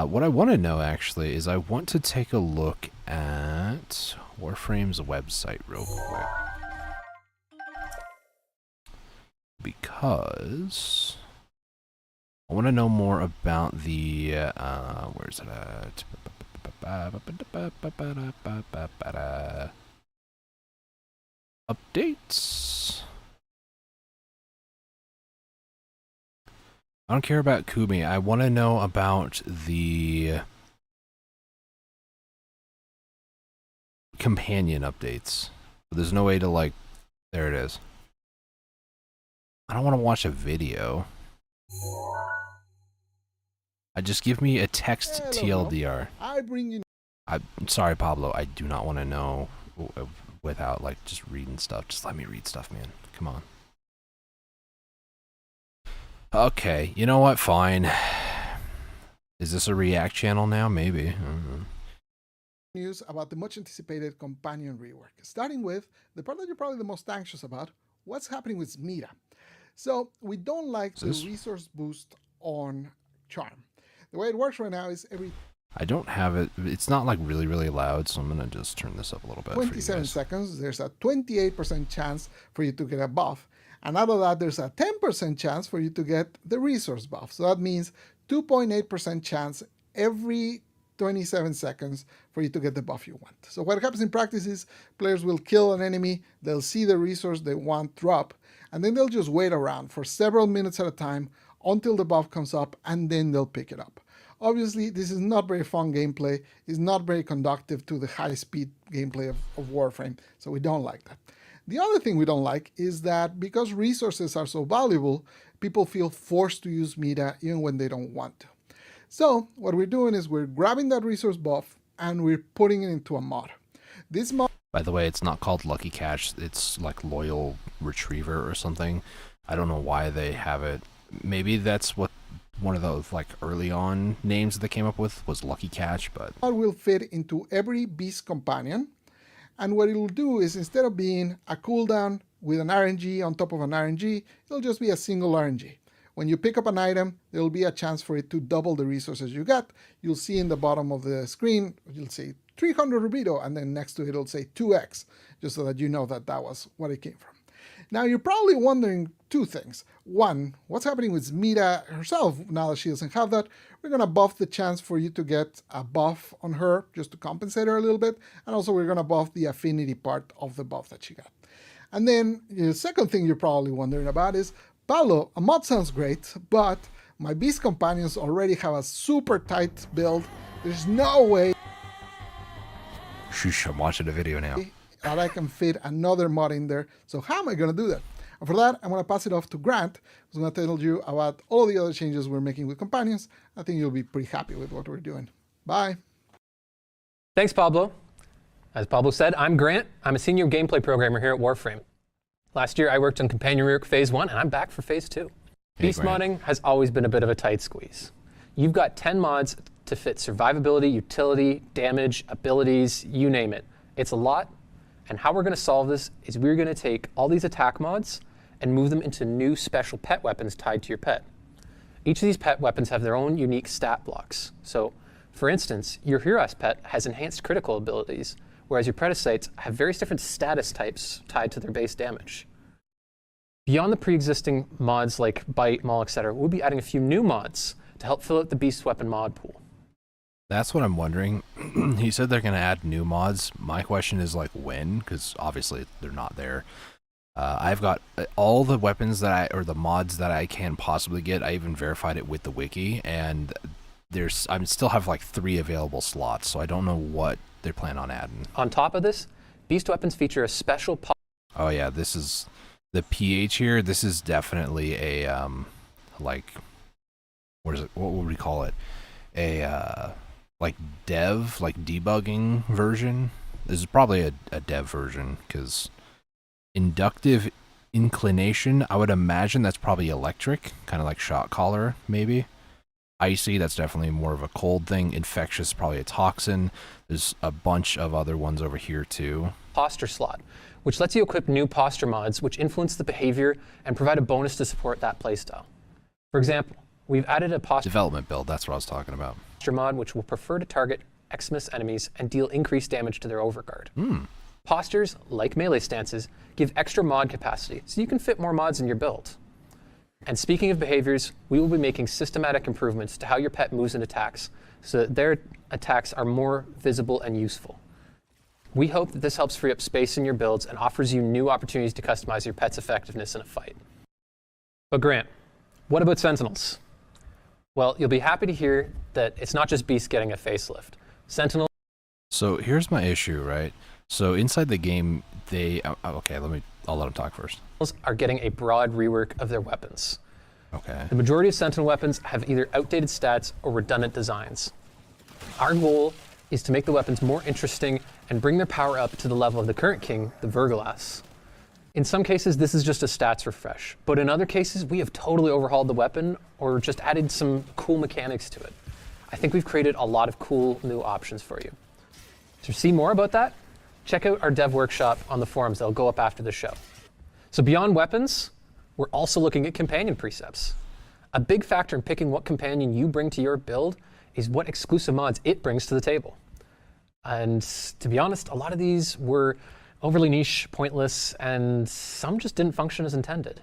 what I want to know actually is I want to take a look at Warframe's website real quick, because I want to know more about the where's it at? Updates. I don't care about Kumi. I want to know about the companion updates. But there's no way to like, there it is. I don't want to watch a video. Just give me a text TLDR. I'm sorry, Pablo. I do not want to know without like just reading stuff. Just let me read stuff, man. Come on. Okay, you know what? Fine. Is this a React channel now? Maybe. I don't know. News about the much anticipated companion rework, starting with the part that you're probably the most anxious about: what's happening with Mira. So we don't like the resource boost on Charm. The way it works right now is every I don't have it. It's not like really, really loud, so I'm gonna just turn this up a little bit. 27 seconds, there's a 28% chance for you to get a buff. And out of that, there's a 10% chance for you to get the resource buff. So that means 2.8% chance every 27 seconds for you to get the buff you want. So what happens in practice is players will kill an enemy, they'll see the resource they want drop, and then they'll just wait around for several minutes at a time until the buff comes up, and then they'll pick it up. Obviously, this is not very fun gameplay. It's not very conductive to the high-speed gameplay of Warframe, so we don't like that. The other thing we don't like is that because resources are so valuable, people feel forced to use Mira even when they don't want to. So what we're doing is we're grabbing that resource buff and we're putting it into a mod. This mod... By the way, it's not called Lucky Catch. It's like Loyal Retriever or something. I don't know why they have it. Maybe that's what one of those like early on names that they came up with was Lucky Catch, but mod will fit into every beast companion, and what it'll do is instead of being a cooldown with an RNG on top of an RNG, it'll just be a single RNG. When you pick up an item, there will be a chance for it to double the resources you got. You'll see in the bottom of the screen, you'll say 300 rubido, and then next to it, it'll say 2x, just so that you know that that was what it came from. Now, you're probably wondering two things. One, what's happening with Mira herself now that she doesn't have that? We're going to buff the chance for you to get a buff on her just to compensate her a little bit. And also, we're going to buff the affinity part of the buff that she got. And then the second thing you're probably wondering about is, Pablo, a mod sounds great, but my beast companions already have a super tight build. There's no way I'm watching the video now. that I can fit another mod in there. So how am I going to do that? And for that, I'm going to pass it off to Grant, who's going to tell you about all the other changes we're making with companions. I think you'll be pretty happy with what we're doing. Bye. Thanks, Pablo. As Pablo said, I'm Grant. I'm a senior gameplay programmer here at Warframe. Last year, I worked on Companion Rework Phase 1, and I'm back for Phase 2. Hey, Beast Grant. modding has always been a bit of a tight squeeze. You've got 10 mods to fit survivability, utility, damage, abilities, you name it. It's a lot. And how we're going to solve this is we're going to take all these attack mods and move them into new special pet weapons tied to your pet. Each of these pet weapons have their own unique stat blocks. So, for instance, your Hero's pet has enhanced critical abilities, whereas your Predicites have various different status types tied to their base damage. Beyond the pre-existing mods like Bite, Maul, etc., we'll be adding a few new mods to help fill out the Beast Weapon mod pool. That's what I'm wondering. He said they're going to add new mods. My question is like when, because obviously they're not there. I've got all the weapons that or the mods that I can possibly get. I even verified it with the wiki, and I still have like 3 available slots, so I don't know what they're planning on adding. On top of this, Beast Weapons feature a special Oh yeah, this is the PH here. This is definitely a like what is it? What would we call it? A like dev, like debugging version. This is probably a dev version, because inductive inclination, I would imagine that's probably electric, kind of like shot caller, maybe. Icy, that's definitely more of a cold thing. Infectious, probably a toxin. There's a bunch of other ones over here too. posture slot, which lets you equip new posture mods which influence the behavior and provide a bonus to support that playstyle. For example, we've added a posture Development build, that's what I was talking about. mod which will prefer to target Xmas enemies and deal increased damage to their overguard. Postures, like melee stances, give extra mod capacity, so you can fit more mods in your build. And speaking of behaviors, we will be making systematic improvements to how your pet moves and attacks, so that their attacks are more visible and useful. We hope that this helps free up space in your builds and offers you new opportunities to customize your pet's effectiveness in a fight. But Grant, what about Sentinels? Well, you'll be happy to hear that it's not just Beast getting a facelift. Sentinels So here's my issue, right? So inside the game, okay, I'll let him talk first. are getting a broad rework of their weapons. Okay. The majority of Sentinel weapons have either outdated stats or redundant designs. Our goal is to make the weapons more interesting and bring their power up to the level of the current king, the Verglas. In some cases, this is just a stats refresh, but in other cases, we have totally overhauled the weapon or just added some cool mechanics to it. I think we've created a lot of cool new options for you. To see more about that, check out our dev workshop on the forums that'll go up after the show. So beyond weapons, we're also looking at companion precepts. A big factor in picking what companion you bring to your build is what exclusive mods it brings to the table. And to be honest, a lot of these were overly niche, pointless, and some just didn't function as intended.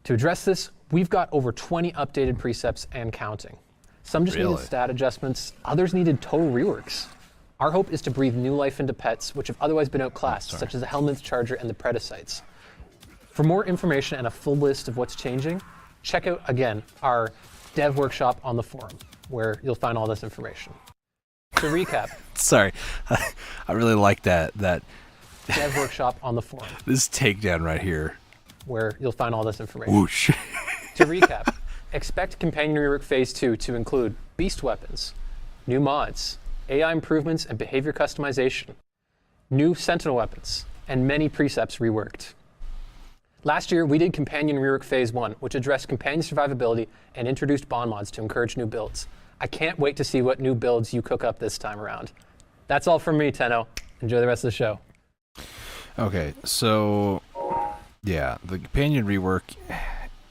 To address this, we've got over 20 updated precepts and counting. Some just needed stat adjustments, others needed total reworks. Our hope is to breathe new life into pets which have otherwise been outclassed, such as the Helminth Charger and the Predacites. For more information and a full list of what's changing, check out, again, our dev workshop on the forum, where you'll find all this information. To recap. Sorry, I really like that Dev workshop on the forum. This takedown right here. Where you'll find all this information. Whoosh. To recap, expect Companion Rework Phase 2 to include beast weapons, new mods, AI improvements and behavior customization, new Sentinel weapons, and many precepts reworked. Last year, we did Companion Rework Phase 1, which addressed companion survivability and introduced bond mods to encourage new builds. I can't wait to see what new builds you cook up this time around. That's all from me, Tenno. Enjoy the rest of the show. Okay, so yeah, the companion rework,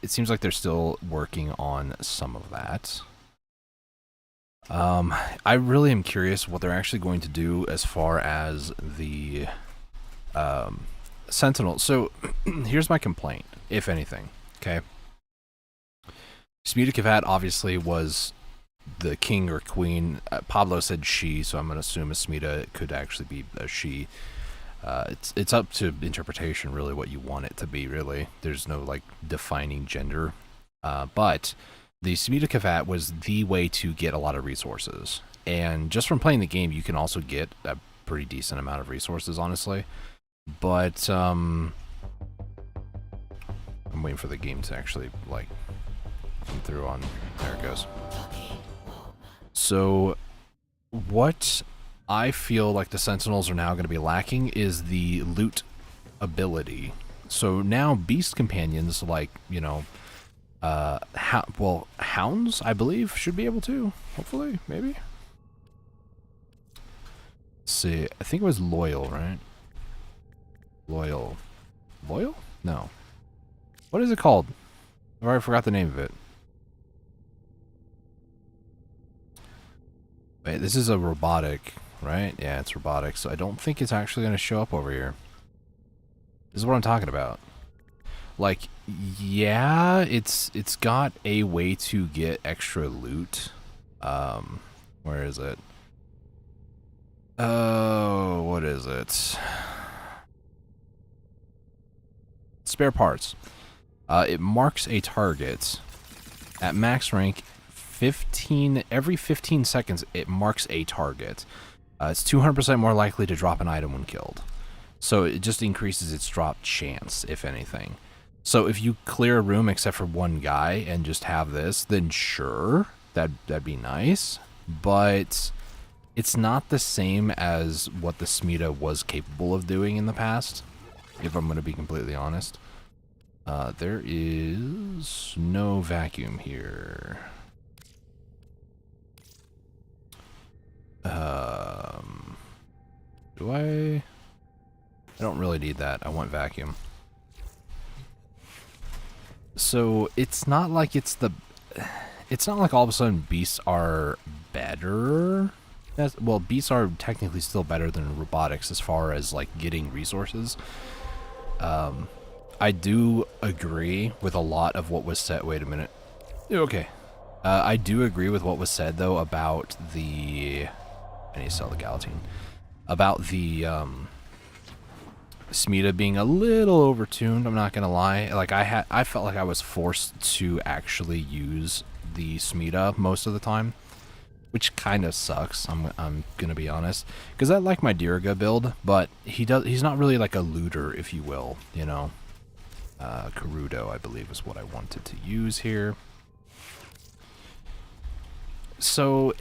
it seems like they're still working on some of that. I really am curious what they're actually going to do as far as the Sentinel. So here's my complaint, if anything, okay? Smuda Kavat obviously was the king or queen. Pablo said she, so I'm going to assume a Smuda could actually be a she. It's up to interpretation, really, what you want it to be, really. There's no, like, defining gender. But the Smuda Kavat was the way to get a lot of resources. And just from playing the game, you can also get a pretty decent amount of resources, honestly. But, I'm waiting for the game to actually, like, come through on... There it goes. So, what I feel like the Sentinels are now going to be lacking is the loot ability. So now Beast Companions, like, you know, Hounds, I believe, should be able to. Hopefully, maybe. Let's see, I think it was Loyal, right? Loyal? No. What is it called? I already forgot the name of it. Wait, this is a robotic, right? Yeah, it's robotic, so I don't think it's actually going to show up over here. This is what I'm talking about. Like, yeah, it's got a way to get extra loot. Where is it? Oh, what is it? Spare parts. It marks a target at max rank. Every 15 seconds, it marks a target. It's 200% more likely to drop an item when killed. So it just increases its drop chance, if anything. So if you clear a room except for one guy and just have this, then sure, that'd be nice. But it's not the same as what the Smuda was capable of doing in the past, if I'm going to be completely honest. There is no vacuum here. Do I don't really need that. I want vacuum. So it's not like it's not like all of a sudden beasts are better. Well, beasts are technically still better than robotics as far as like getting resources. I do agree with a lot of what was said. Wait a minute. Okay. I do agree with what was said though about the I need to sell the Galatine. About the Smuda being a little overtuned, I'm not gonna lie. Like I felt like I was forced to actually use the Smuda most of the time, which kind of sucks. I'm gonna be honest, because I like my Diriga build, but he's not really like a looter, if you will. You know, Karudo, I believe, is what I wanted to use here. So,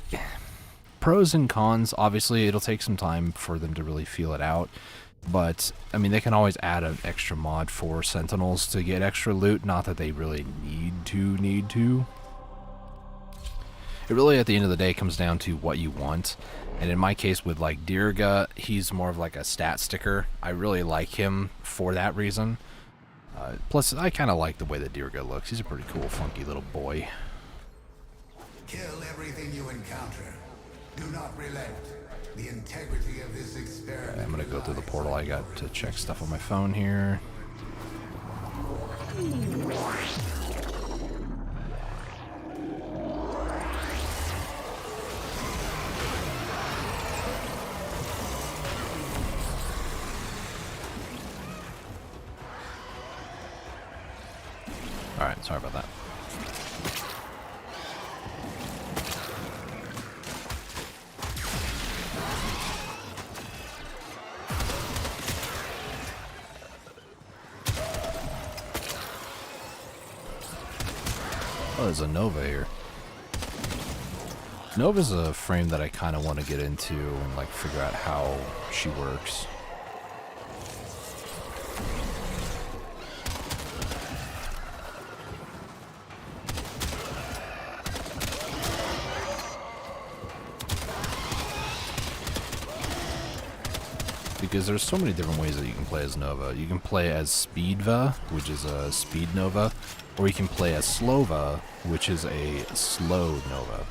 pros and cons, obviously it'll take some time for them to really feel it out, but I mean they can always add an extra mod for Sentinels to get extra loot, not that they really need to. It really at the end of the day comes down to what you want, And in my case with like Dirga, he's more of like a stat sticker. I really like him for that reason. Plus, I kind of like the way that Dirga looks. He's a pretty cool, funky little boy. Kill everything you encounter. Do not relent. The integrity of this experiment. I'm gonna go through the portal. I got to check stuff on my phone here. Alright, sorry about that. Oh, there's a Nova here. Nova's a frame that I kind of want to get into and like figure out how she works. Because there's so many different ways that you can play as Nova. You can play as Speedva, which is a Speed Nova, or you can play as Slova, which is a Slow Nova.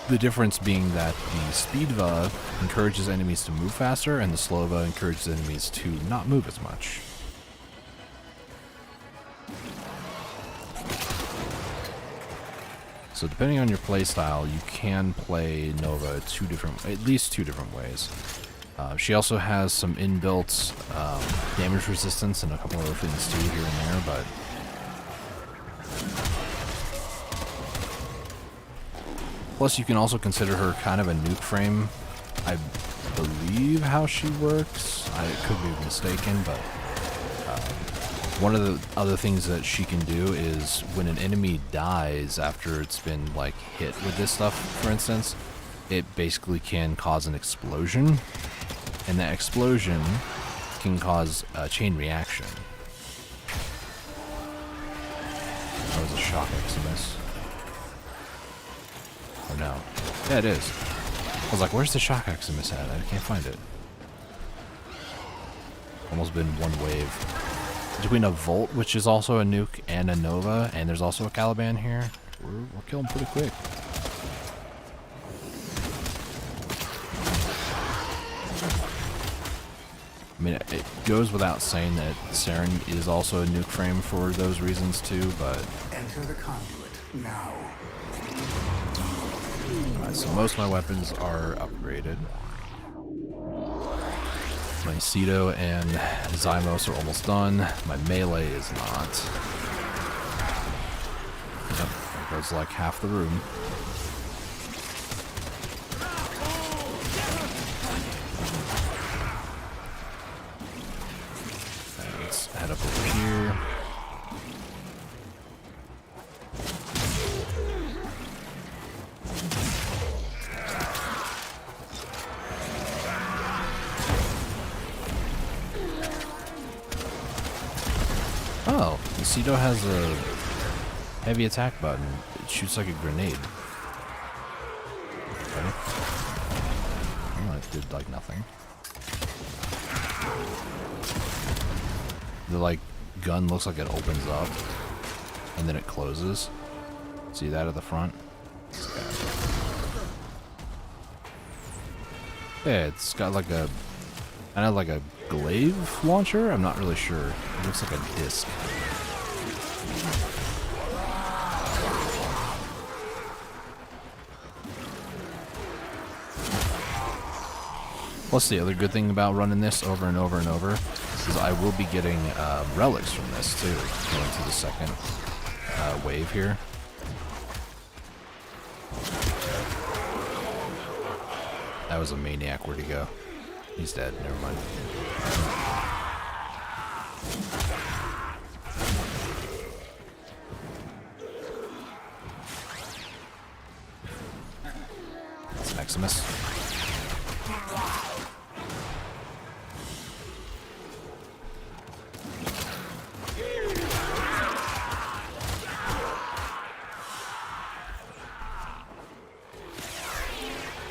The difference being that the Speedva encourages enemies to move faster, and the Slova encourages enemies to not move as much. So depending on your playstyle, you can play Nova at least two different ways. She also has some inbuilt damage resistance and a couple other things too here and there, but plus you can also consider her kind of a nuke frame. I believe how she works. I could be mistaken, but one of the other things that she can do is when an enemy dies after it's been like hit with this stuff, for instance, it basically can cause an explosion. And that explosion can cause a chain reaction. That was a shock Eximus. Or no. Yeah, it is. I was like, where's the shock Eximus at? I can't find it. Almost been one wave. Between a Volt, which is also a nuke, and a Nova, and there's also a Caliban here, we're killing pretty quick. I mean, it goes without saying that Saren is also a nuke frame for those reasons too, but... Enter the conduit now. Alright, so most of my weapons are upgraded. My Cedo and Zymos are almost done. My melee is not. Yep, there goes like half the room. Let's head up over here. Oh, the Cedo has a heavy attack button. It shoots like a grenade. Okay. Oh, it did like nothing. The like gun looks like it opens up and then it closes. See that at the front? Yeah, it's got like a kind of like a glaive launcher. I'm not really sure. It looks like a disc. Plus, the other good thing about running this over and over and over is I will be getting relics from this too, going to the second wave here. That was a maniac. Where'd he go? He's dead. Never mind. That's an Eximus.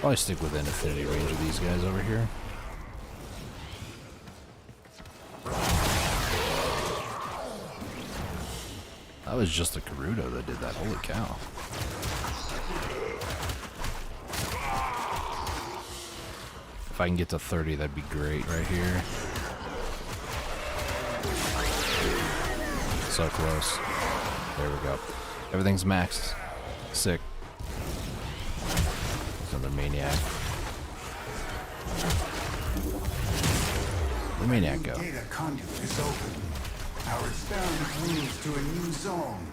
Probably stick within affinity range of these guys over here. That was just a Gerudo that did that. Holy cow. If I can get to 30, that'd be great right here. So close. There we go. Everything's maxed. Sick. Another maniac. The maniac go. The data conduit is open. Our experiment moves to a new zone.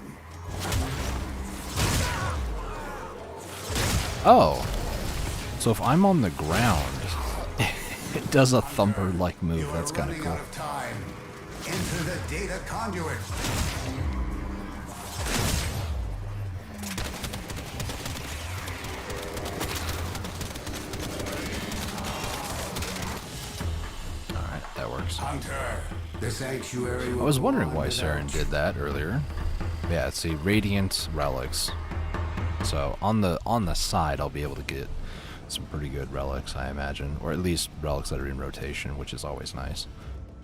Oh. So if I'm on the ground, it does a thumper-like move. That's kind of cool. Out of time. Enter the data conduit. Alright, that works. Hunter, the sanctuary. I was wondering why Saren did that earlier. Yeah, see, Radiant Relics. So on the side, I'll be able to get some pretty good relics, I imagine, or at least relics that are in rotation, which is always nice.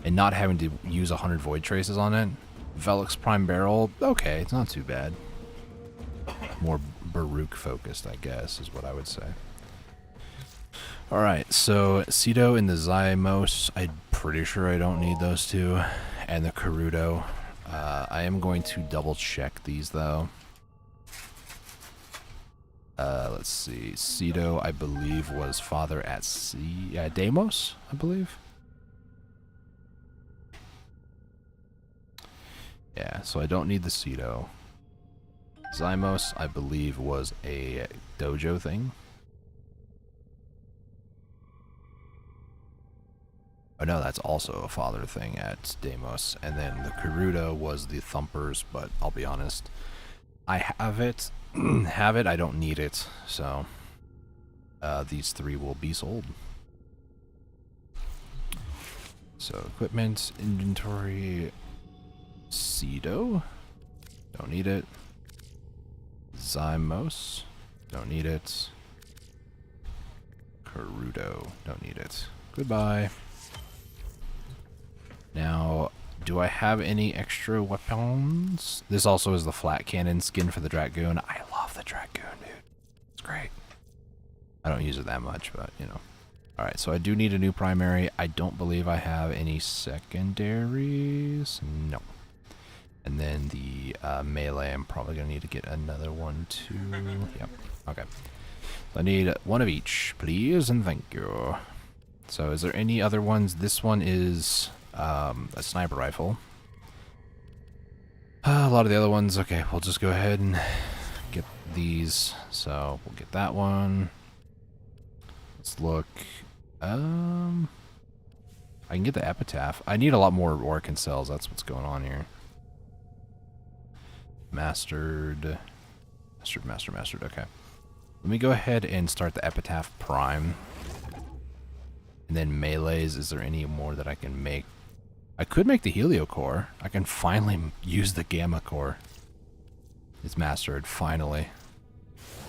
And not having to use 100 Void Traces on it. Velix Prime Barrel, okay, it's not too bad. More Baruch focused, I guess, is what I would say. Alright, so Cedo and the Zymos, I'm pretty sure I don't need those two. And the Gerudo. I am going to double check these though. Let's see. Cedo, I believe, was Father at Sea. Deimos, I believe. Yeah, so I don't need the Cedo. Zymos, I believe, was a dojo thing. Oh no, that's also a father thing at Deimos. And then the Gerudo was the Thumpers, but I'll be honest, I have it. I don't need it. So these three will be sold. So equipment, inventory, Cedo, don't need it. Zymos, don't need it. Gerudo, don't need it. Goodbye. Now, do I have any extra weapons? This also is the flat cannon skin for the Dragoon. I love the Dragoon, dude. It's great. I don't use it that much, but, you know. Alright, so I do need a new primary. I don't believe I have any secondaries. No. And then the melee, I'm probably going to need to get another one too. Yep. Okay. So I need one of each, please, and thank you. So is there any other ones? This one is a sniper rifle. A lot of the other ones, okay, we'll just go ahead and get these. So we'll get that one. Let's look. I can get the epitaph. I need a lot more Orc and cells. That's what's going on here. Mastered. Okay. Let me go ahead and start the epitaph prime. And then melees, is there any more that I can make? I could make the Helio core. I can finally use the Gamma core. It's mastered, finally.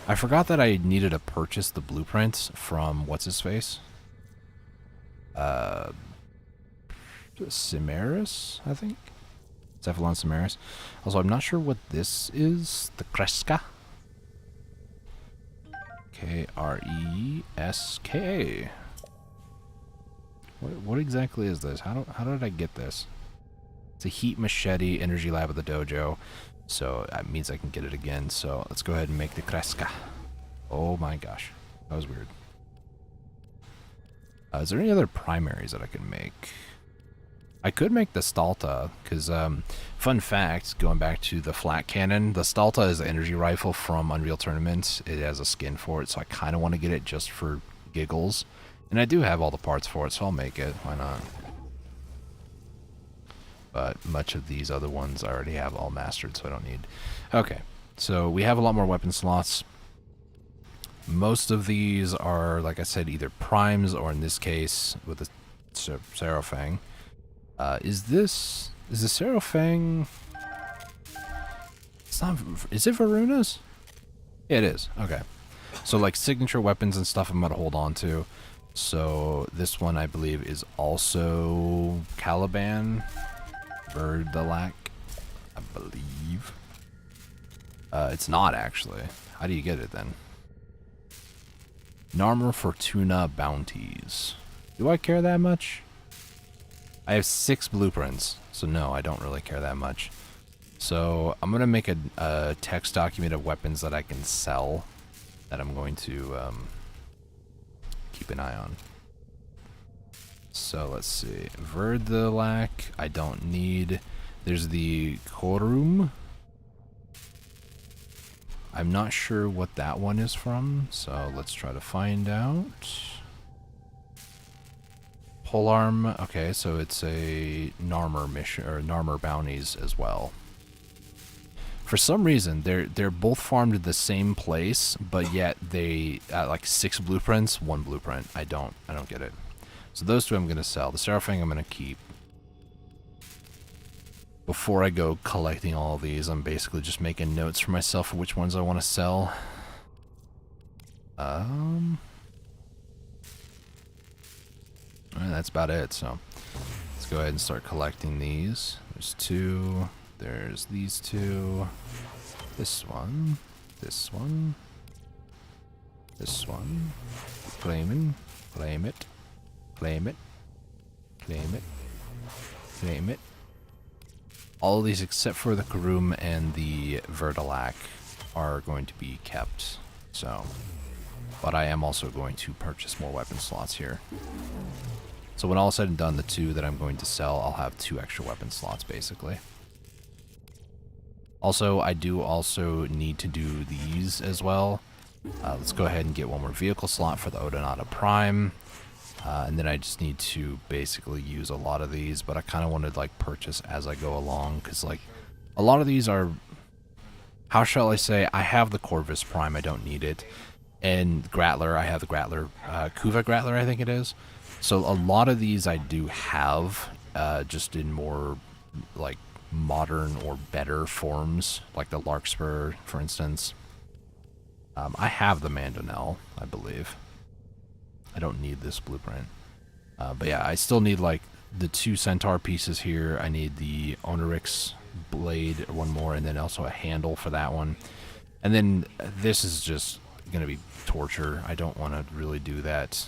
I forgot that I needed to purchase the blueprints from what's-his-face? Cimeris, I think? Cephalon Cimeris. Also, I'm not sure what this is. The Kreska. Kreska. What exactly is this? How did I get this? It's a heat machete, energy lab at the dojo. So that means I can get it again. So let's go ahead and make the Kreska. Oh my gosh. That was weird. Is there any other primaries that I can make? I could make the Stalta, because, fun fact, going back to the flat cannon, the Stalta is the energy rifle from Unreal Tournament. It has a skin for it, so I kind of want to get it just for giggles. And I do have all the parts for it, so I'll make it. Why not? But much of these other ones I already have all mastered, so I don't need. Okay, so we have a lot more weapon slots. Most of these are, like I said, either primes or in this case with the Seraphang. Is the Seraphang? It's not. Is it Varuna's? Yeah, it is. Okay. So like signature weapons and stuff I'm going to hold on to. So this one I believe is also Caliban. Verdalac, I believe. It's not actually. How do you get it then? Narmer Fortuna Bounties. Do I care that much? I have 6 blueprints, so no, I don't really care that much. So I'm going to make a text document of weapons that I can sell that I'm going to keep an eye on. So let's see. Verdalac, I don't need. There's the Corum. I'm not sure what that one is from, so let's try to find out. Polearm, okay, so it's a Narmer mission or Narmer bounties as well. For some reason, they're both farmed in the same place, but yet they like 6 blueprints, 1 blueprint. I don't get it. So those 2 I'm gonna sell. The Seraphim I'm gonna keep. Before I go collecting all of these, I'm basically just making notes for myself for which ones I want to sell. Alright, that's about it. So let's go ahead and start collecting these. There's 2. There's these 2. This one. This one. This one. Claim it. Claim it. Claim it. Claim it. Claim it. All of these except for the Karum and the Verdalac are going to be kept. So, but I am also going to purchase more weapon slots here. So when all is said and done, the 2 that I'm going to sell, I'll have 2 extra weapon slots basically. Also, I do also need to do these as well. Let's go ahead and get one more vehicle slot for the Odonata Prime. And then I just need to basically use a lot of these, but I kind of want to like purchase as I go along, because like a lot of these are, how shall I say, I have the Corvus Prime, I don't need it, and Grattler, I have the Grattler, Kuva Grattler I think it is. So a lot of these I do have, just in more like modern or better forms, like the Larkspur for instance. I have the Mandonel, I believe. I don't need this blueprint. But yeah, I still need like the 2 Centaur pieces here. I need the Onorix blade, one more, and then also a handle for that one. And then this is just going to be torture. I don't want to really do that,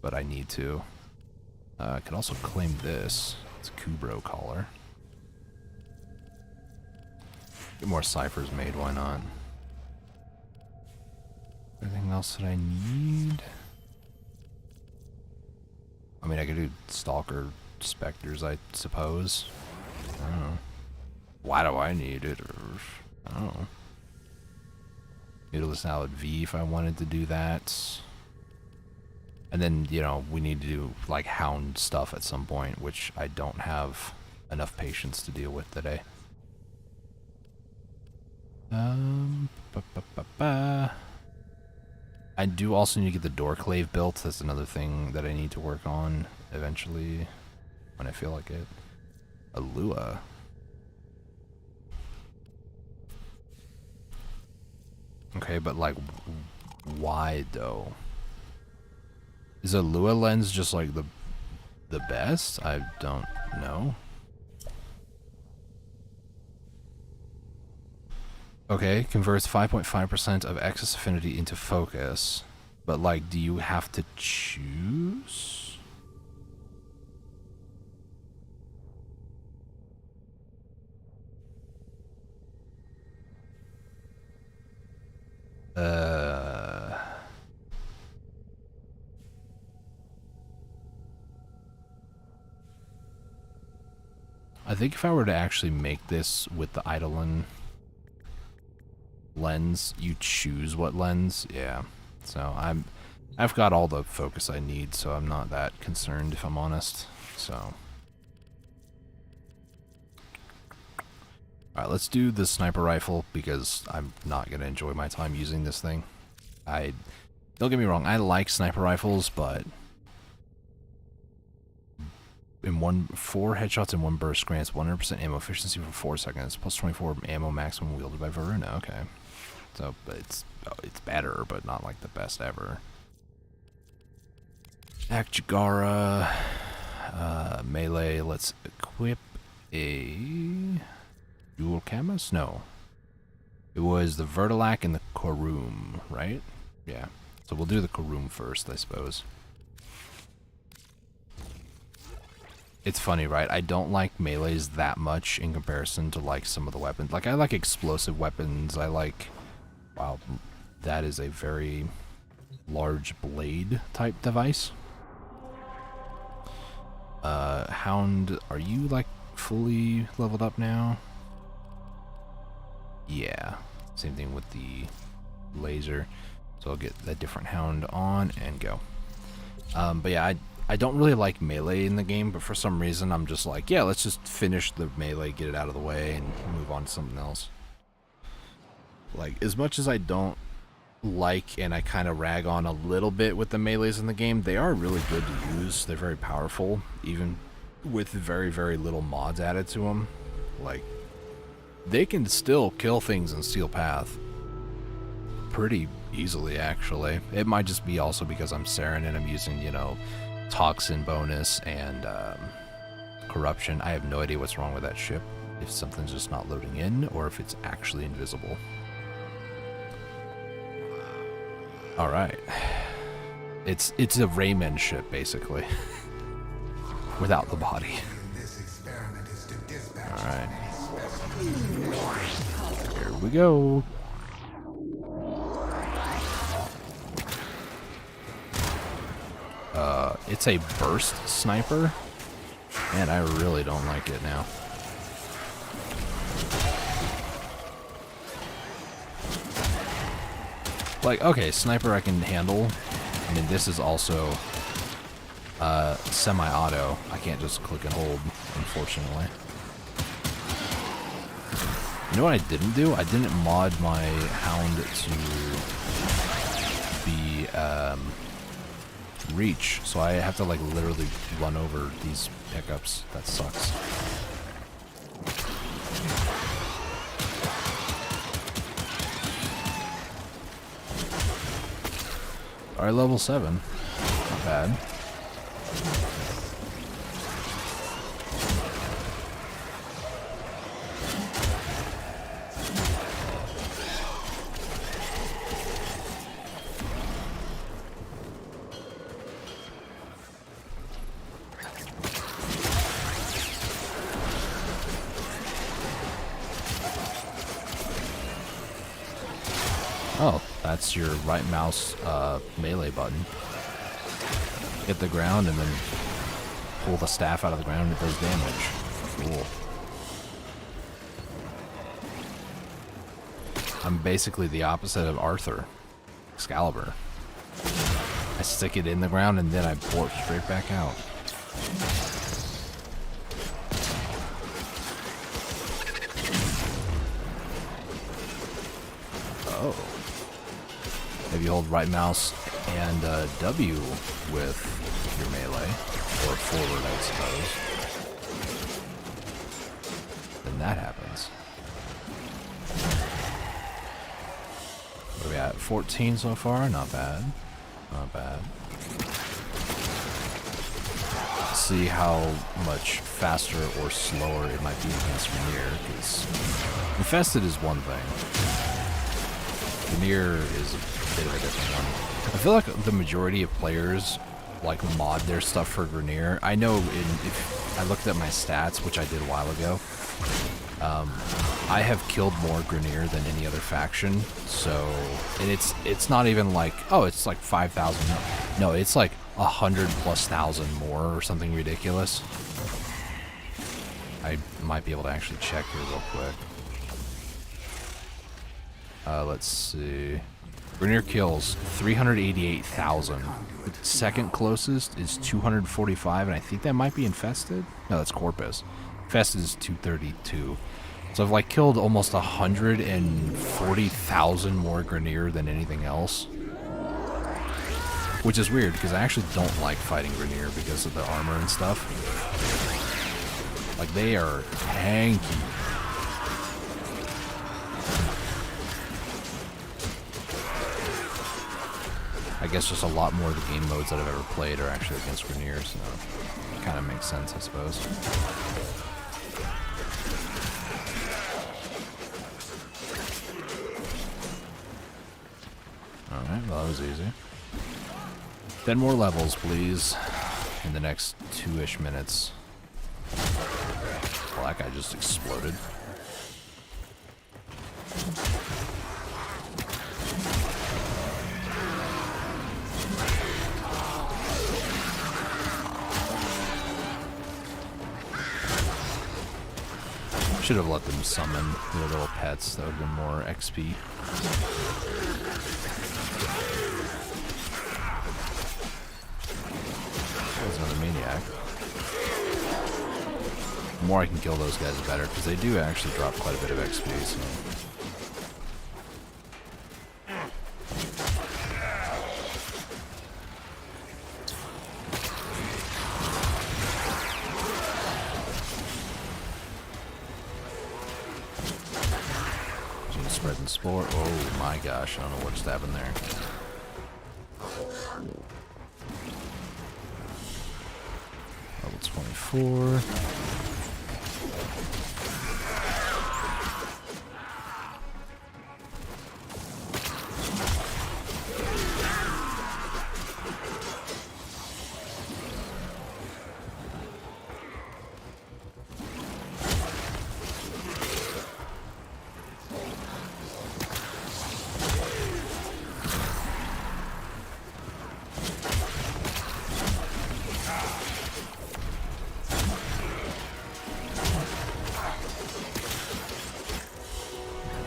but I need to. I could also claim this. It's a Kubro collar. Get more ciphers made, why not? Anything else that I need? I mean, I could do Stalker Spectres, I suppose. I don't know. Why do I need it? Or, I don't know. Noodle Salad V if I wanted to do that. And then, you know, we need to do, like, Hound stuff at some point, which I don't have enough patience to deal with today. I do also need to get the Doorclave built. That's another thing that I need to work on eventually when I feel like it. Alua. Okay, but like, why though? Is a Lua lens just like the best? I don't know. Okay, converts 5.5% of excess affinity into focus. But like, do you have to choose? I think if I were to actually make this with the Eidolon lens, you choose what lens. Yeah. So I've got all the focus I need, so I'm not that concerned if I'm honest. So alright, let's do the sniper rifle because I'm not gonna enjoy my time using this thing. Don't get me wrong, I like sniper rifles, but in 4 headshots in 1 burst grants 100% ammo efficiency for 4 seconds, plus 24 ammo maximum wielded by Varuna. Okay. So, but it's better, but not like the best ever. Akjagara, melee. Let's equip a dual chemist. No, it was the Vertilac and the Korum, right? Yeah. So we'll do the Korum first, I suppose. It's funny, right? I don't like melees that much in comparison to like some of the weapons. Like I like explosive weapons. I like, wow, that is a very large blade type device. Hound, are you like fully leveled up now? Yeah. Same thing with the laser. So I'll get a different Hound on and go. But yeah, I don't really like melee in the game, but for some reason I'm just like, yeah, let's just finish the melee, get it out of the way, and move on to something else. Like, as much as I don't like, and I kind of rag on a little bit with the melees in the game, they are really good to use. They're very powerful, even with very, very little mods added to them. Like, they can still kill things in Steel Path pretty easily, actually. It might just be also because I'm Saren and I'm using, you know, Toxin bonus and corruption. I have no idea what's wrong with that ship. If something's just not loading in, or if it's actually invisible. All right, it's a Rayman ship basically, without the body. All right, here we go. It's a burst sniper. Man, I really don't like it now. Like, okay, sniper I can handle. I mean, this is also semi-auto. I can't just click and hold, unfortunately. You know what I didn't do? I didn't mod my Hound to be reach, so I have to like literally run over these pickups. That sucks. Alright, level 7. Not bad. Oh, that's your right mouse melee button. Hit the ground and then pull the staff out of the ground and it does damage. Cool. I'm basically the opposite of Arthur. Excalibur. I stick it in the ground and then I pour it straight back out. Oh. If you hold right mouse and W with your melee, or forward I suppose, then that happens. What are we at? 14 so far? Not bad. Not bad. Let's see how much faster or slower it might be against Rainier, because Infested is one thing. Rainier is a bit of a different one. I feel like the majority of players like mod their stuff for Rainier. I know if I looked at my stats, which I did a while ago, I have killed more Grineer than any other faction. So, and it's not even like, oh, it's like 5,000. No, it's like 100,000+ more or something ridiculous. I might be able to actually check here real quick. Let's see. Grineer kills 388,000. The second closest is 245, and I think that might be Infested. No, that's Corpus. Infested is 232. So I've like killed almost 140,000 more Grineer than anything else. Which is weird, because I actually don't like fighting Grineer because of the armor and stuff. Like, they are tanky. guess just a lot more of the game modes that I've ever played are actually against Grineer, so it kind of makes sense, I suppose. Alright, well that was easy. 10 more levels, please, in the next 2-ish minutes. Well, that guy just exploded. Should have let them summon their little pets. That would have been more XP. There's another maniac. The more I can kill those guys, the better, because they do actually drop quite a bit of XP. So. Spreading spore. Oh my gosh, I don't know what just happened there. Level 24.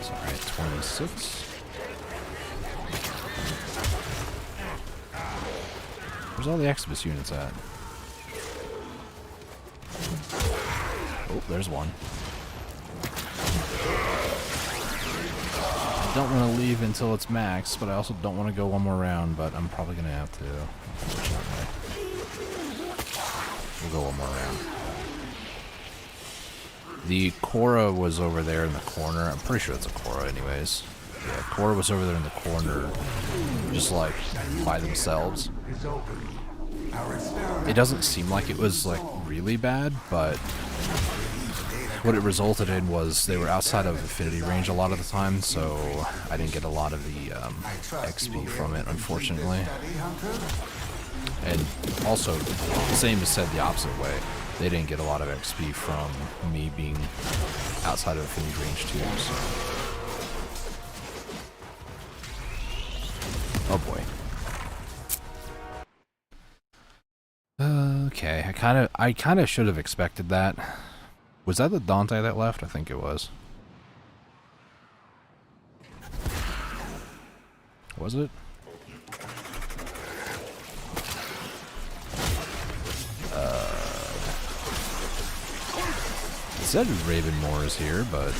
Alright, 26. Where's all the Exodus units at? Oh, there's one. I don't want to leave until it's max, but I also don't want to go one more round, but I'm probably going to have to, unfortunately. We'll go one more round. The Korra was over there in the corner. I'm pretty sure it's a Korra anyways. Yeah, Korra was over there in the corner, just like by themselves. It doesn't seem like it was like really bad, but what it resulted in was they were outside of affinity range a lot of the time, so I didn't get a lot of the XP from it, unfortunately. And also, the same is said the opposite way. They didn't get a lot of XP from me being outside of affinity range too, so. Oh boy. Okay, I kind of should have expected that. Was that the Dante that left? I think it was. Was it? It said Raven Moore is here, but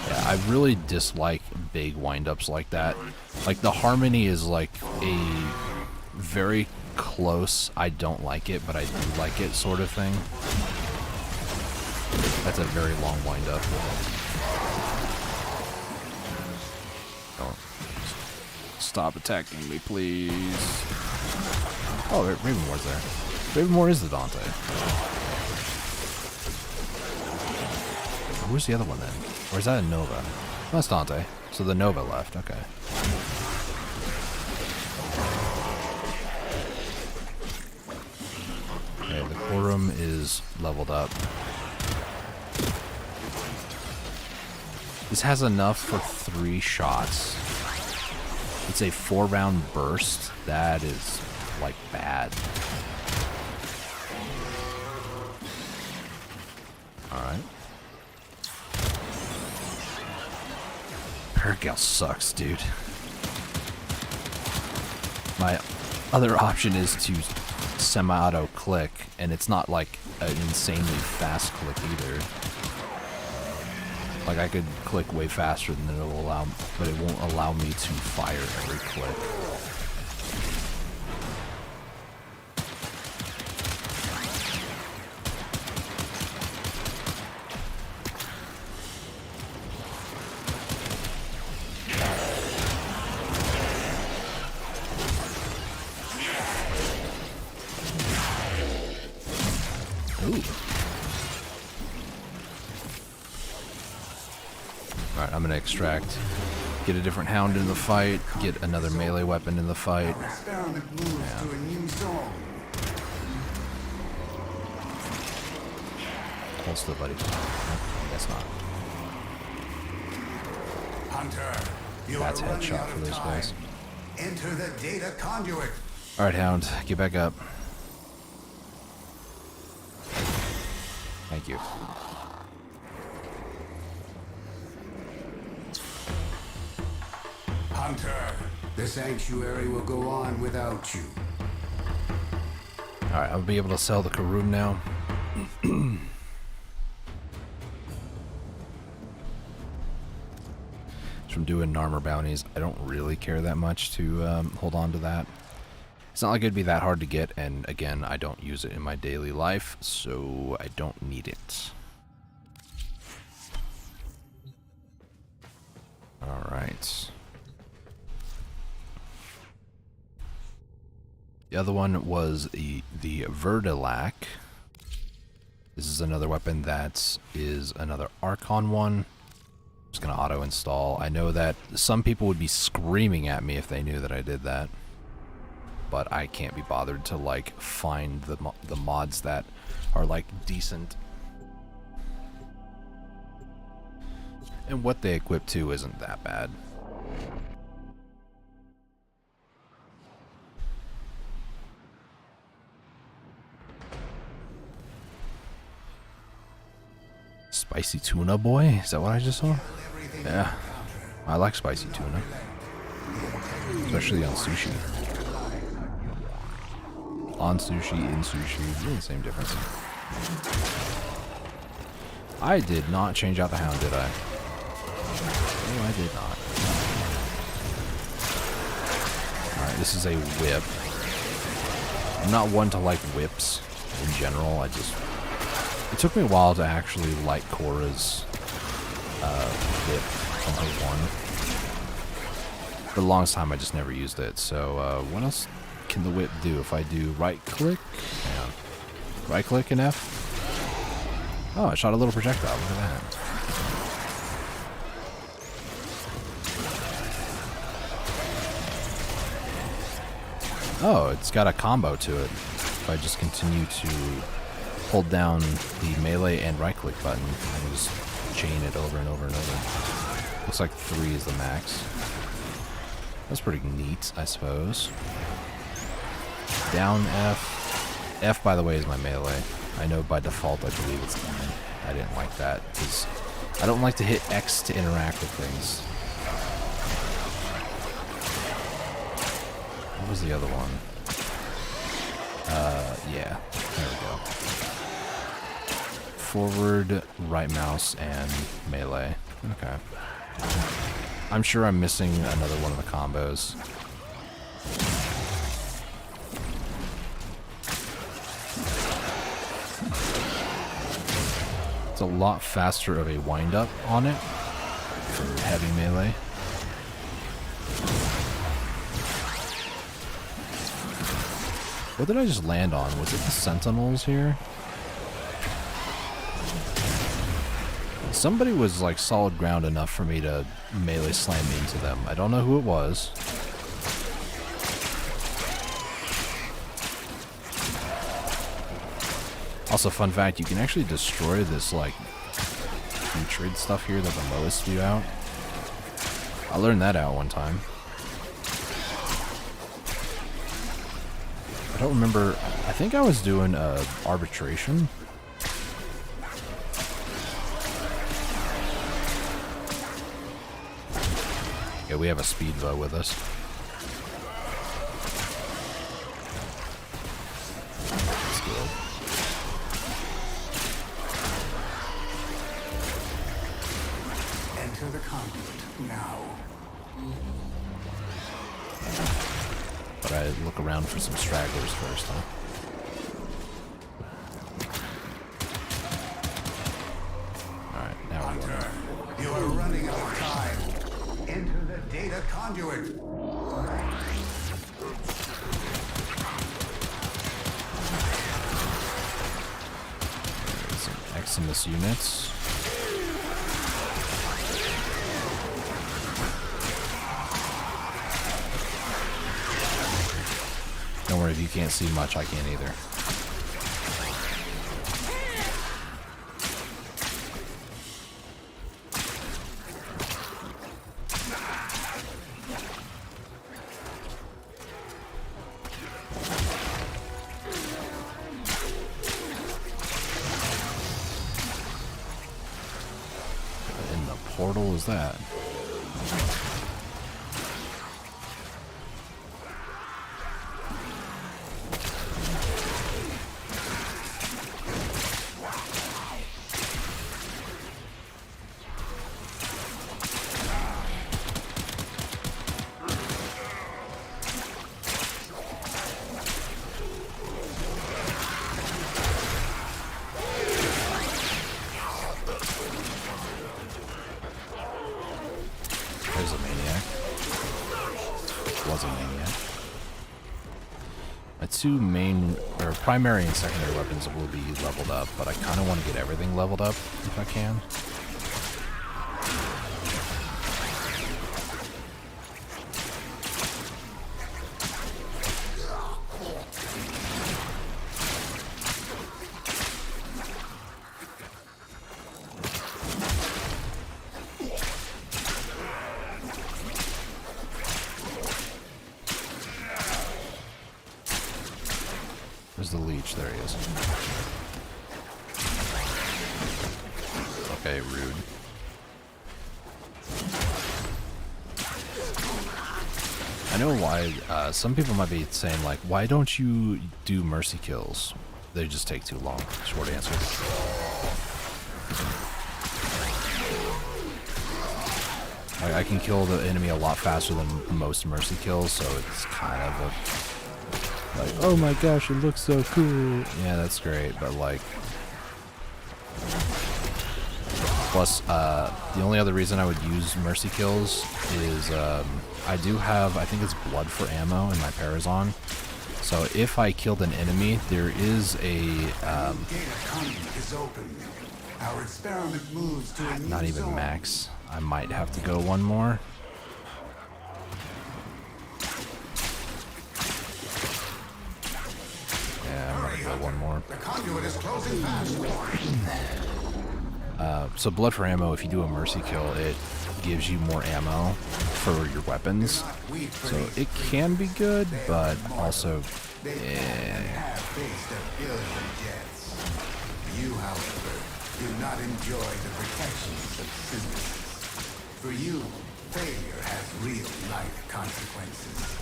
yeah, I really dislike big windups like that. Like the harmony is like a very close I don't like it, but I do like it sort of thing. That's a very long windup. Stop attacking me, please. Oh, Ravenmore's there. Ravenmore is the Dante. Who's the other one then? Or is that a Nova? Oh, that's Dante. So the Nova left. Okay. Okay, the Quorum is leveled up. This has enough for 3 shots. It's a 4-round burst. That is, like, bad. Alright. Paragal sucks, dude. My other option is to semi-auto click, and it's not, like, an insanely fast click either. Like, I could click way faster than it will allow, but it won't allow me to fire every click. I'm gonna extract, get a different hound in the fight, get another melee weapon in the fight. Experiment moves to a new zone. Hold still, buddy. Guess not. Hunter, you That's are running headshot out for of those time. guys. Enter the data conduit. Alright, hound, get back up. Thank you. Hunter, the sanctuary will go on without you. Alright, I'll be able to sell the Karoon now. From doing armor bounties, I don't really care that much to hold on to that. It's not like it'd be that hard to get, and again, I don't use it in my daily life, so I don't need it. Alright. The other one was the Vertilac. This is another weapon that is another Archon one. Just gonna auto install. I know that some people would be screaming at me if they knew that I did that, but I can't be bothered to like find the mods that are like decent, and what they equip to isn't that bad. Spicy tuna boy? Is that what I just saw? Yeah. I like spicy tuna. Especially on sushi. On sushi, in sushi, really the same difference. I did not change out the hound, did I? No, I did not. Alright, this is a whip. I'm not one to like whips in general. It took me a while to actually like Korra's whip from her one. For the longest time, I just never used it. So, what else can the whip do? If I do right click, right click and F. Oh, it shot a little projectile. Look at that. Oh, it's got a combo to it. If I just continue to hold down the melee and right click button, I can just chain it over and over and over. Looks like 3 is the max. That's pretty neat, I suppose. Down F. F, by the way, is my melee. I know by default I believe it's E. I didn't like that because I don't like to hit X to interact with things. What was the other one? Yeah, there we go. Forward, right mouse, and melee. Okay. I'm sure I'm missing another one of the combos. It's a lot faster of a wind-up on it for heavy melee. What did I just land on? Was it the Sentinels here? Somebody was like solid ground enough for me to melee slam into them. I don't know who it was. Also, fun fact, you can actually destroy this like putrid stuff here that the Moas spew out. I learned that out one time. I don't remember. I think I was doing arbitration. Yeah, we have a speedboat with us. That's good. Enter the conduit now. But I look around for some stragglers first, huh? Alright, now we're going. Hunter, you are running out of time. Enter the data conduit. Some Eximus units. if you can't see much, I can't either. In the portal is that? There's a maniac. Was a maniac. My two main, or primary and secondary weapons will be leveled up, but I kind of want to get everything leveled up if I can. Where's the leech? There he is. Okay, rude. I know why, some people might be saying, like, why don't you do mercy kills? They just take too long. Short answer. I can kill the enemy a lot faster than most mercy kills, so it's kind of a... like, oh my gosh, it looks so cool. Yeah, that's great, but like... plus, the only other reason I would use mercy kills is, I do have, I think it's blood for ammo in my Parazon. So if I killed an enemy, there is a, Data conduit is open. Our experiment moves to a new not even zone. max. I might have to go one more. Yeah, I'm gonna go one more. The conduit is closing fast. So blood for ammo, if you do a mercy kill, it gives you more ammo for your weapons. So it can be good, but also, Have faced a billion deaths. You, however, do not enjoy the protections of synthesis. For you, failure has real life consequences.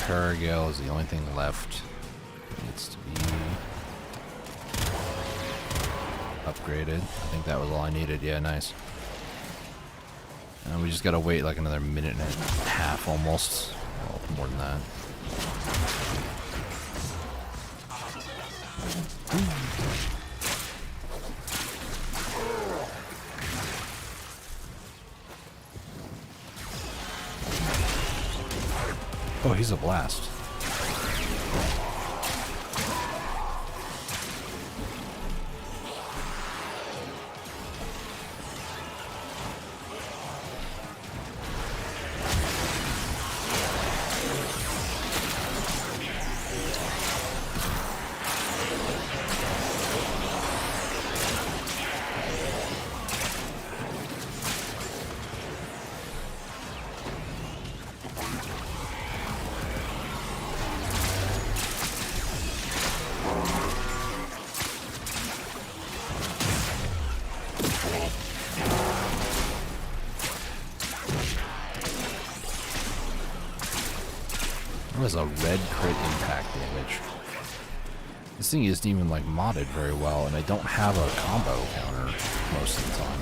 Paragale is the only thing left. It needs to be upgraded. I think that was all I needed. Yeah, nice. And we just gotta wait like another minute and a half almost. Well, more than that. Oh, he's a blast. That was a red crit impact damage. This thing isn't even like modded very well, and I don't have a combo counter most of the time.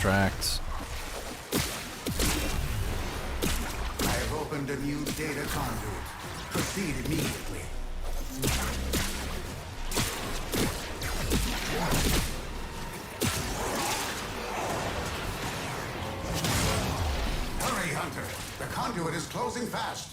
extract. I have opened a new data conduit. Proceed immediately. Hurry, Hunter. The conduit is closing fast.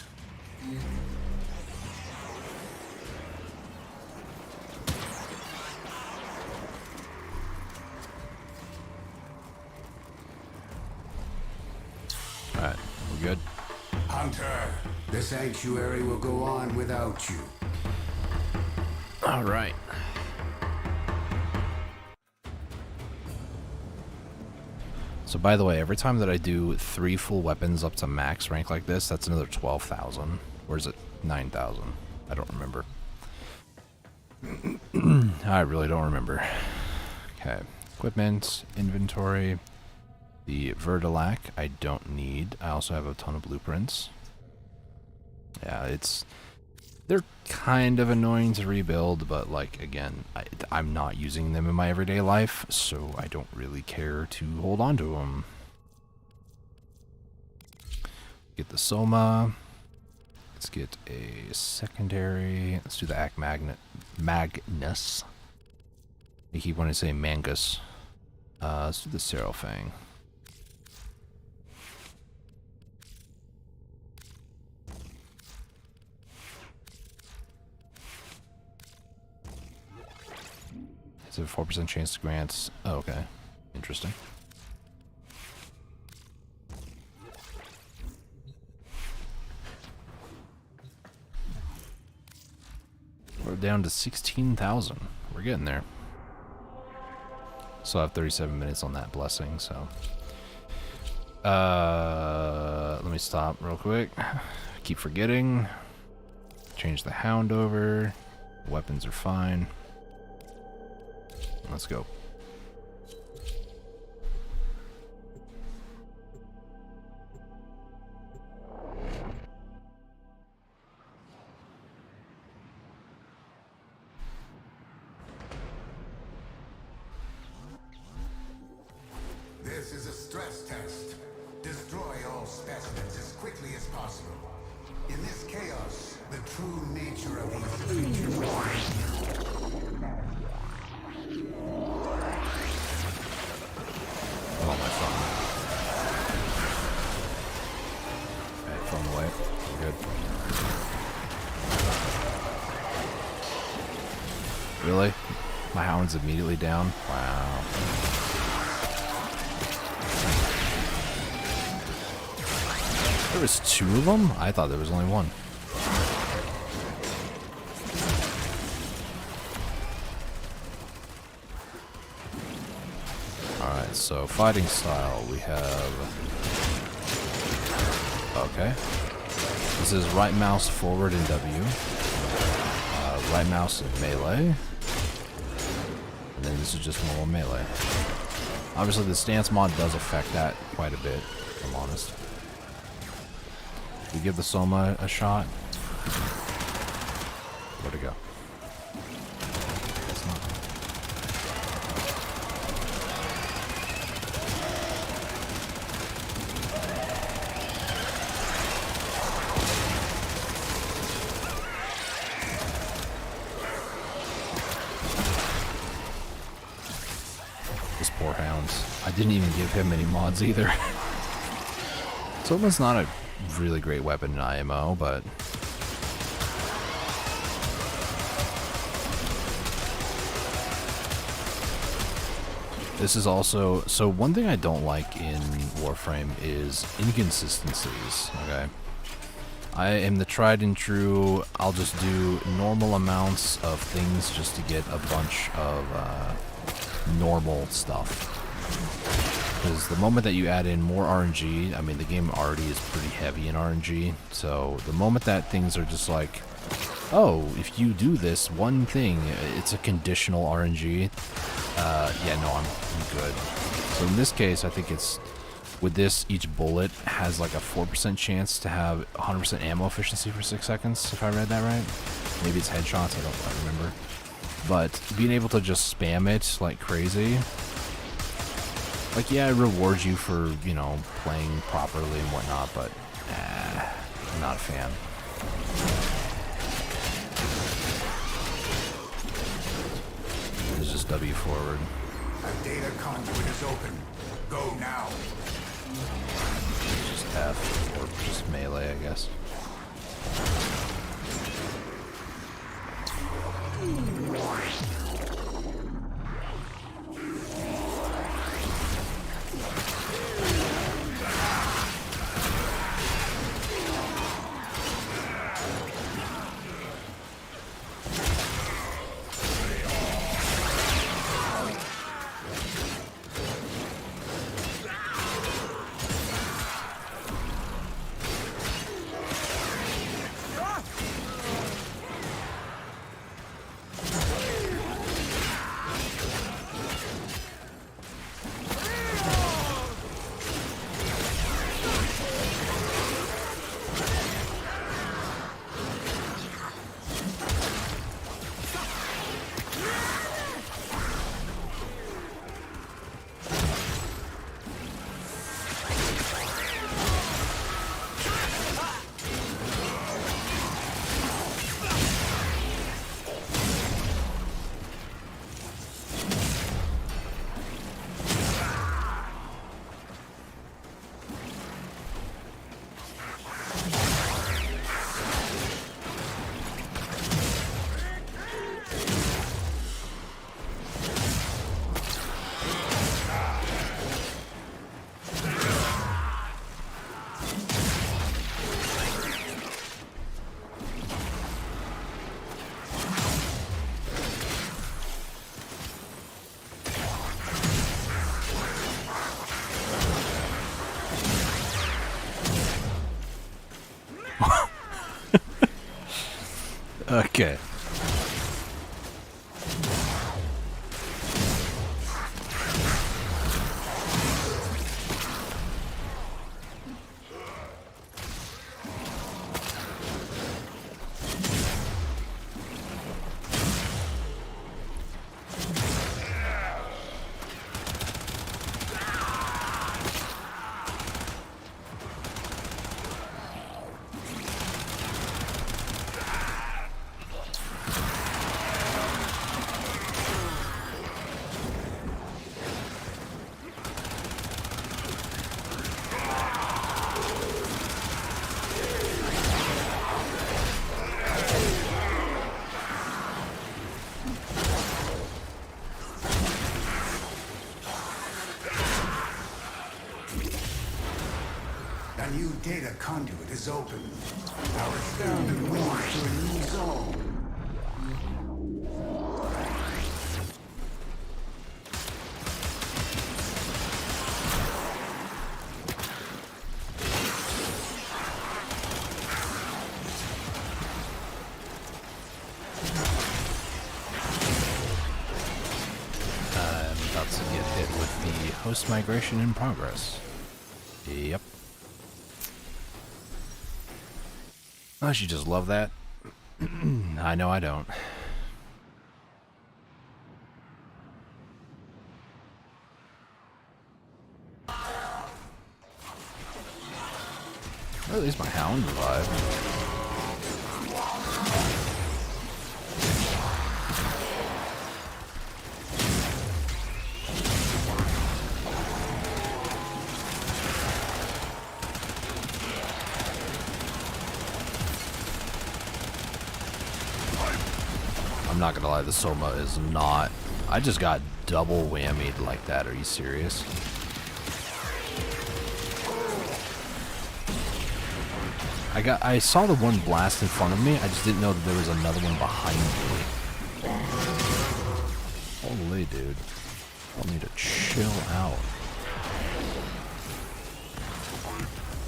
Alright, we're good. Hunter, the sanctuary will go on without you. Alright. So by the way, every time that I do 3 full weapons up to max rank like this, that's another 12,000. Or is it 9,000? I don't remember. I really don't remember. Okay. Equipment, inventory. The Vertilac I don't need. I also have a ton of blueprints. Yeah, they're kind of annoying to rebuild, but like again, I'm not using them in my everyday life, so I don't really care to hold on to them. Get the Soma. Let's get a secondary. Let's do the Act Magnus. I keep wanting to say Mangus. Let's do the Serofang. It's a 4% chance to grant. Oh, okay. Interesting. We're down to 16,000. We're getting there. Still have 37 minutes on that blessing, so. Let me stop real quick. Keep forgetting. Change the hound over. Weapons are fine. Let's go. This is a stress test. Destroy all specimens as quickly as possible. In this chaos, the true nature of these creatures. Oh, my phone. Okay, phone away. We're good. Really? My hound's immediately down? Wow. There was 2 of them? I thought there was only 1. Alright, so fighting style, we have... Okay. This is right mouse forward in W. Right mouse in melee. And then this is just normal melee. Obviously the stance mod does affect that quite a bit, if I'm honest. We give the Soma a shot. Where'd it go? It's not. This poor hound. I didn't even give him any mods either. Soma's not a really great weapon in IMO, but this is also... So one thing I don't like in Warframe is inconsistencies, okay? I am the tried and true, I'll just do normal amounts of things just to get a bunch of normal stuff. Because the moment that you add in more RNG, I mean, the game already is pretty heavy in RNG, so the moment that things are just like, oh, if you do this one thing, it's a conditional RNG, yeah, no, I'm good. So in this case, I think it's, with this, each bullet has like a 4% chance to have 100% ammo efficiency for 6 seconds, if I read that right. Maybe it's headshots, I don't remember. But being able to just spam it like crazy Like, yeah, it rewards you for, you know, playing properly and whatnot, but I'm not a fan. It's just W forward. A data conduit is open. Go now. Just F or just melee, I guess. Okay. A new data conduit is open. Our experiment moves to a new zone. I'm about to get hit with the host migration in progress. Yep. Oh, you just love that? I know I don't. Well, at least my hound revived. I'm not gonna lie, the Soma is not... I just got double whammied like that. Are you serious? I saw the one blast in front of me. I just didn't know that there was another one behind me. Holy dude. I'll need to chill out.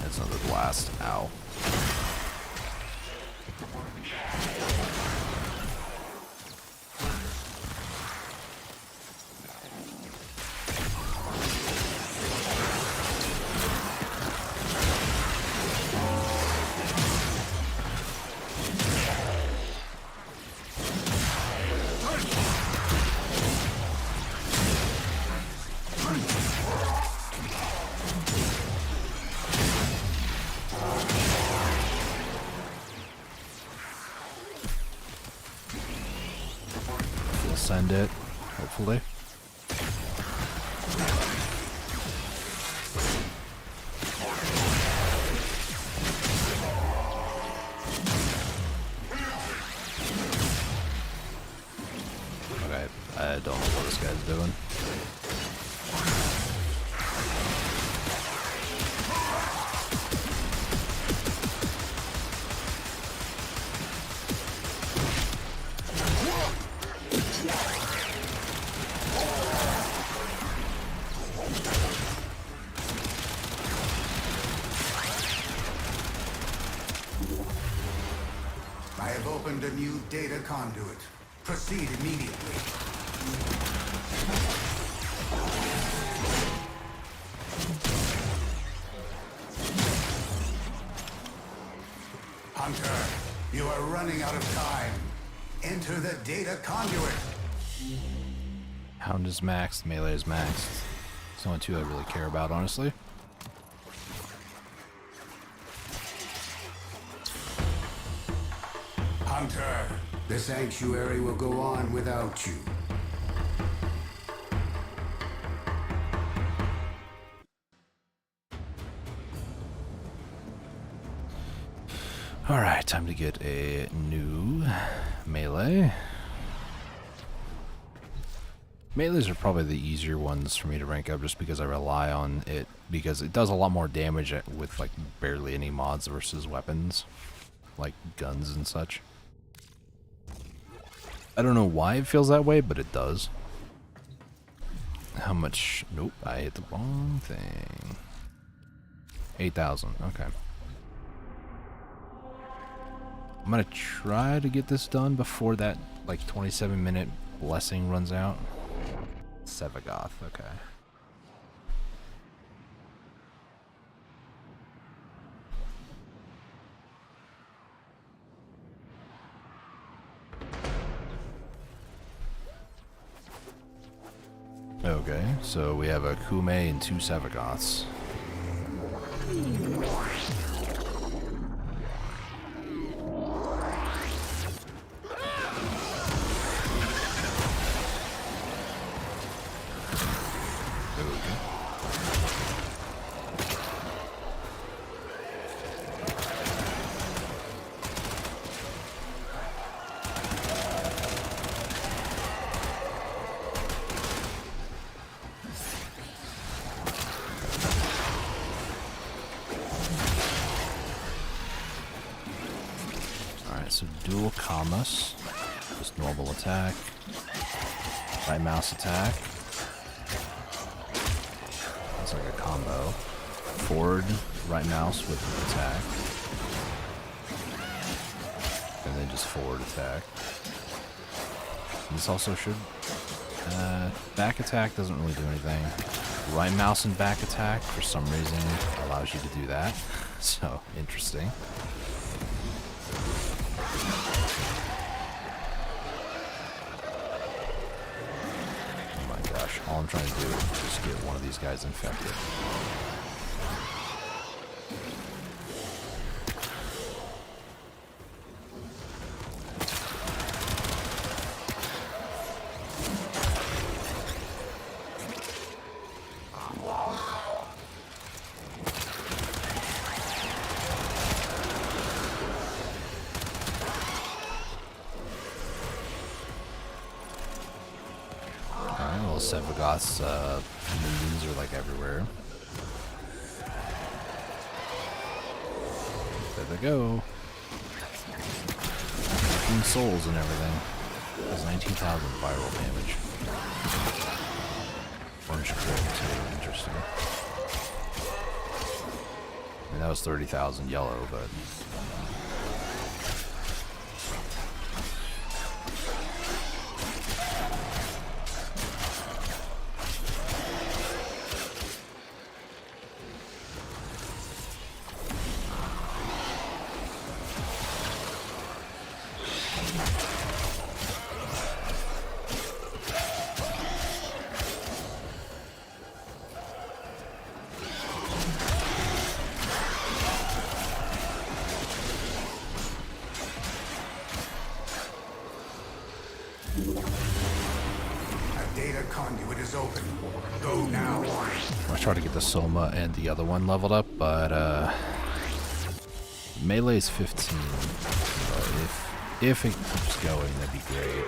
That's another blast. Ow. send it, hopefully. Okay, I don't know what this guy's doing. I have opened a new data conduit. Proceed immediately. Hunter, you are running out of time. Enter the data conduit. Hound is maxed, melee is maxed. It's the only two I really care about, honestly. Hunter, the sanctuary will go on without you. Alright, time to get a new melee. Melees are probably the easier ones for me to rank up just because I rely on it, because it does a lot more damage with like barely any mods versus weapons, like guns and such. I don't know why it feels that way, but it does. How much? Nope, I hit the wrong thing. 8,000, okay. I'm gonna try to get this done before that like 27-minute blessing runs out. Sevagoth, okay. Okay, so we have a Kume and 2 Sevagoths. So dual Kamas, just normal attack, right mouse attack, that's like a combo, forward right mouse with attack, and then just forward attack. And this also should, back attack doesn't really do anything. Right mouse and back attack for some reason allows you to do that, so interesting. All I'm trying to do is just get one of these guys infected. Sevagoth's minions are like everywhere. There they go. 15 souls and everything. That's 19,000 viral damage. Bunch of gold too, interesting. I mean, that was 30,000 yellow, but... data conduit is open. Go now. I tried to get the Soma and the other one leveled up, but melee is 15. But if it keeps going, that'd be great.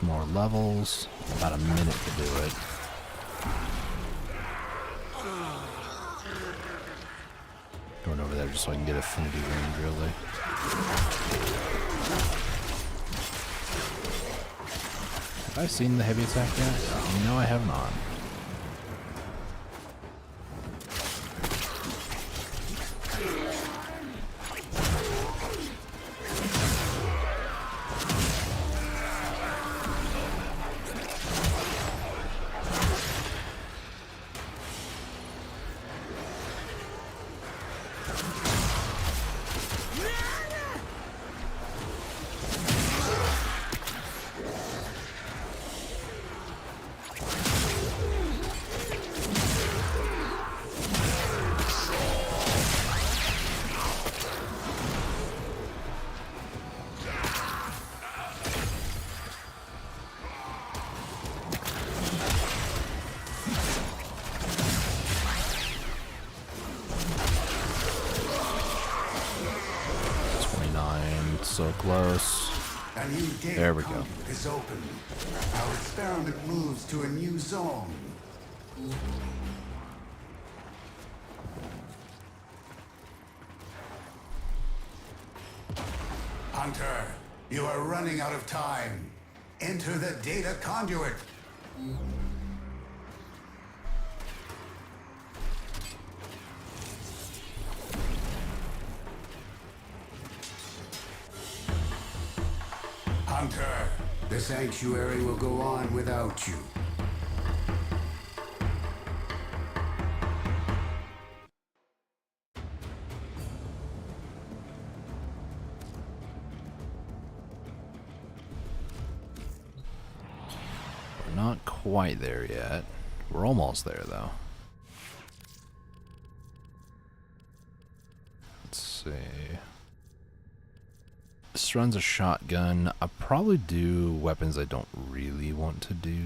More levels, about a minute to do it. Going over there just so I can get affinity range, really. Have I seen the heavy attack yet? No, I have not. So close. There we go. Is open. Our experiment moves to a new zone. Hunter, you are running out of time. Enter the data conduit. Hunter, the sanctuary will go on without you. We're not quite there yet. We're almost there, though. Let's see. This runs a shotgun. I'll probably do weapons I don't really want to do.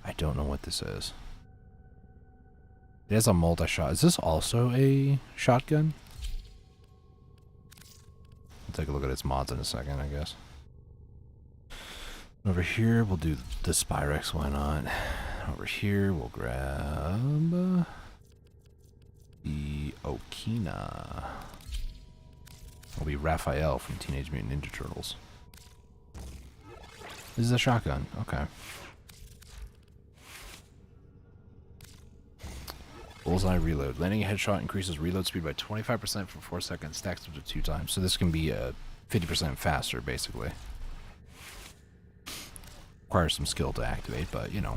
I don't know what this is. It has a multi-shot. Is this also a shotgun? I'll take a look at its mods in a second, I guess. Over here, we'll do the Spyrex, why not? Over here, we'll grab the Okina. Will be Raphael from Teenage Mutant Ninja Turtles. This is a shotgun. Okay. Bullseye reload. Landing a headshot increases reload speed by 25% for 4 seconds, stacks up to 2 times. So this can be 50% faster, basically. Requires some skill to activate, but you know.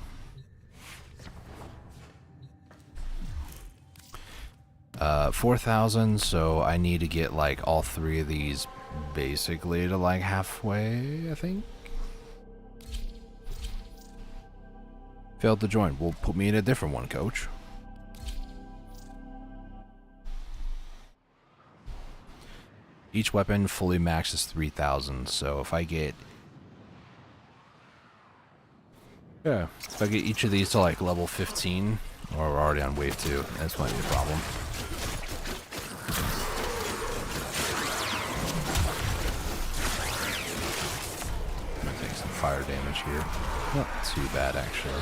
4,000, so I need to get like all 3 of these basically to like halfway, I think. Failed to join. Well, put me in a different one, coach. Each weapon fully maxes 3,000, so if I get Yeah, if I get each of these to like level 15, or we're already on wave 2, that's might be a problem. I'm gonna take some fire damage here. Not too bad, actually.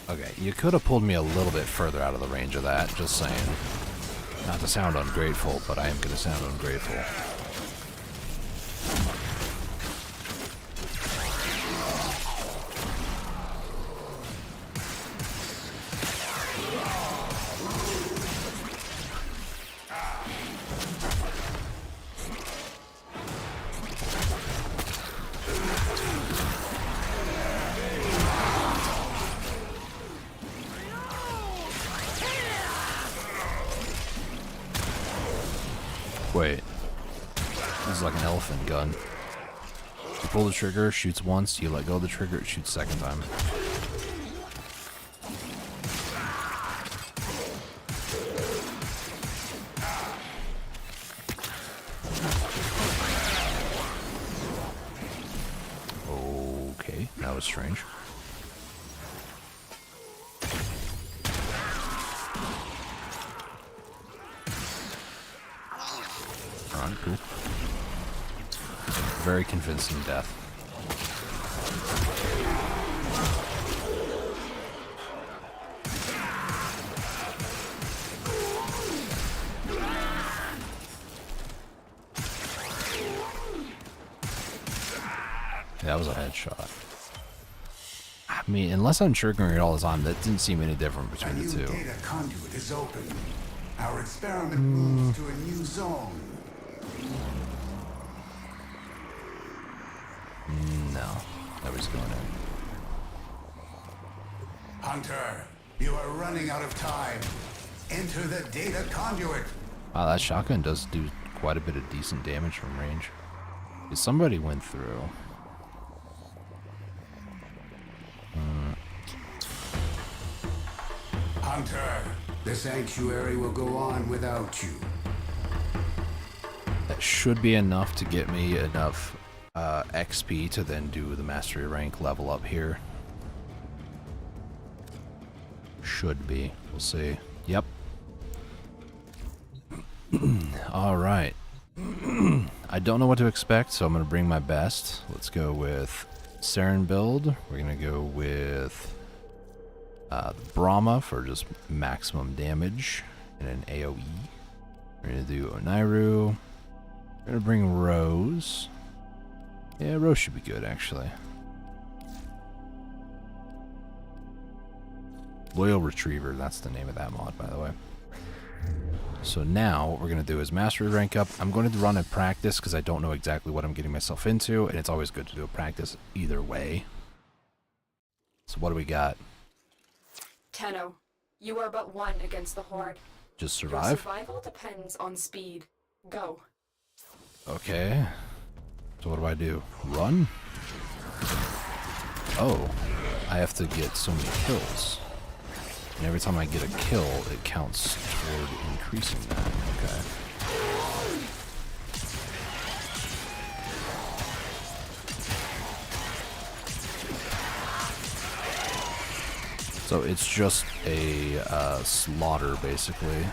Okay, you could have pulled me a little bit further out of the range of that, just saying. Not to sound ungrateful, but I am going to sound ungrateful. Wait. This is like an elephant gun. You pull the trigger, shoots once, you let go of the trigger, it shoots second time. Okay, that was strange. Alright, cool. Very convincing death. That was a headshot. I mean, unless I'm triggering it all the time, that didn't seem any different between the two. A new data conduit is open. Our experiment moves to a new zone. No, that was going in. Hunter, you are running out of time. Enter the data conduit. Wow, that shotgun does do quite a bit of decent damage from range. Somebody went through. Hunter, the sanctuary will go on without you. That should be enough to get me enough XP to then do the mastery rank level up here. Should be. We'll see. Yep. Alright. I don't know what to expect, so I'm going to bring my best. Let's go with Saren build. We're going to go with the Brahma for just maximum damage and an AoE. We're going to do Onairu. We're going to bring Rose. Yeah, Rose should be good, actually. Loyal Retriever, that's the name of that mod, by the way. So now what we're going to do is mastery rank up. I'm going to run a practice because I don't know exactly what I'm getting myself into, and it's always good to do a practice either way. So what do we got? Tenno, you are but one against the Horde. Just Your survive? survival depends on speed. Go. Okay. So what do I do? Run? Oh, I have to get so many kills. And every time I get a kill, it counts toward increasing that. Okay. So it's just a slaughter, basically.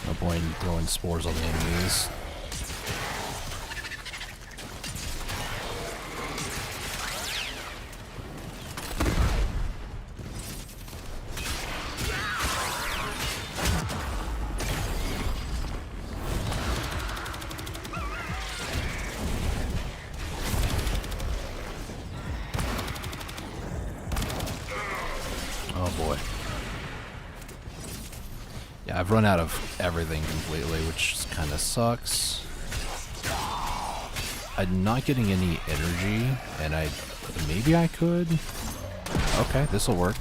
No point in throwing spores on the enemies. boy. Yeah, I've run out of everything completely, which kind of sucks. I'm not getting any energy, and maybe I could. Okay, this'll work.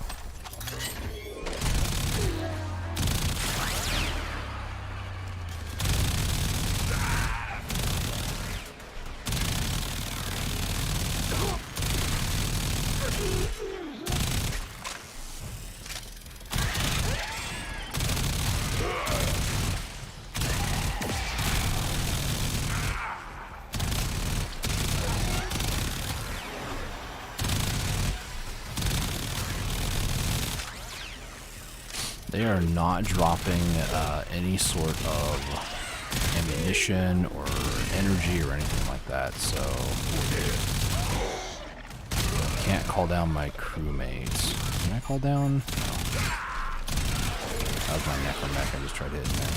They are not dropping any sort of ammunition or energy or anything like that, so can't call down my crewmates. Can I call down? No. That was my necromech. I just tried hitting it.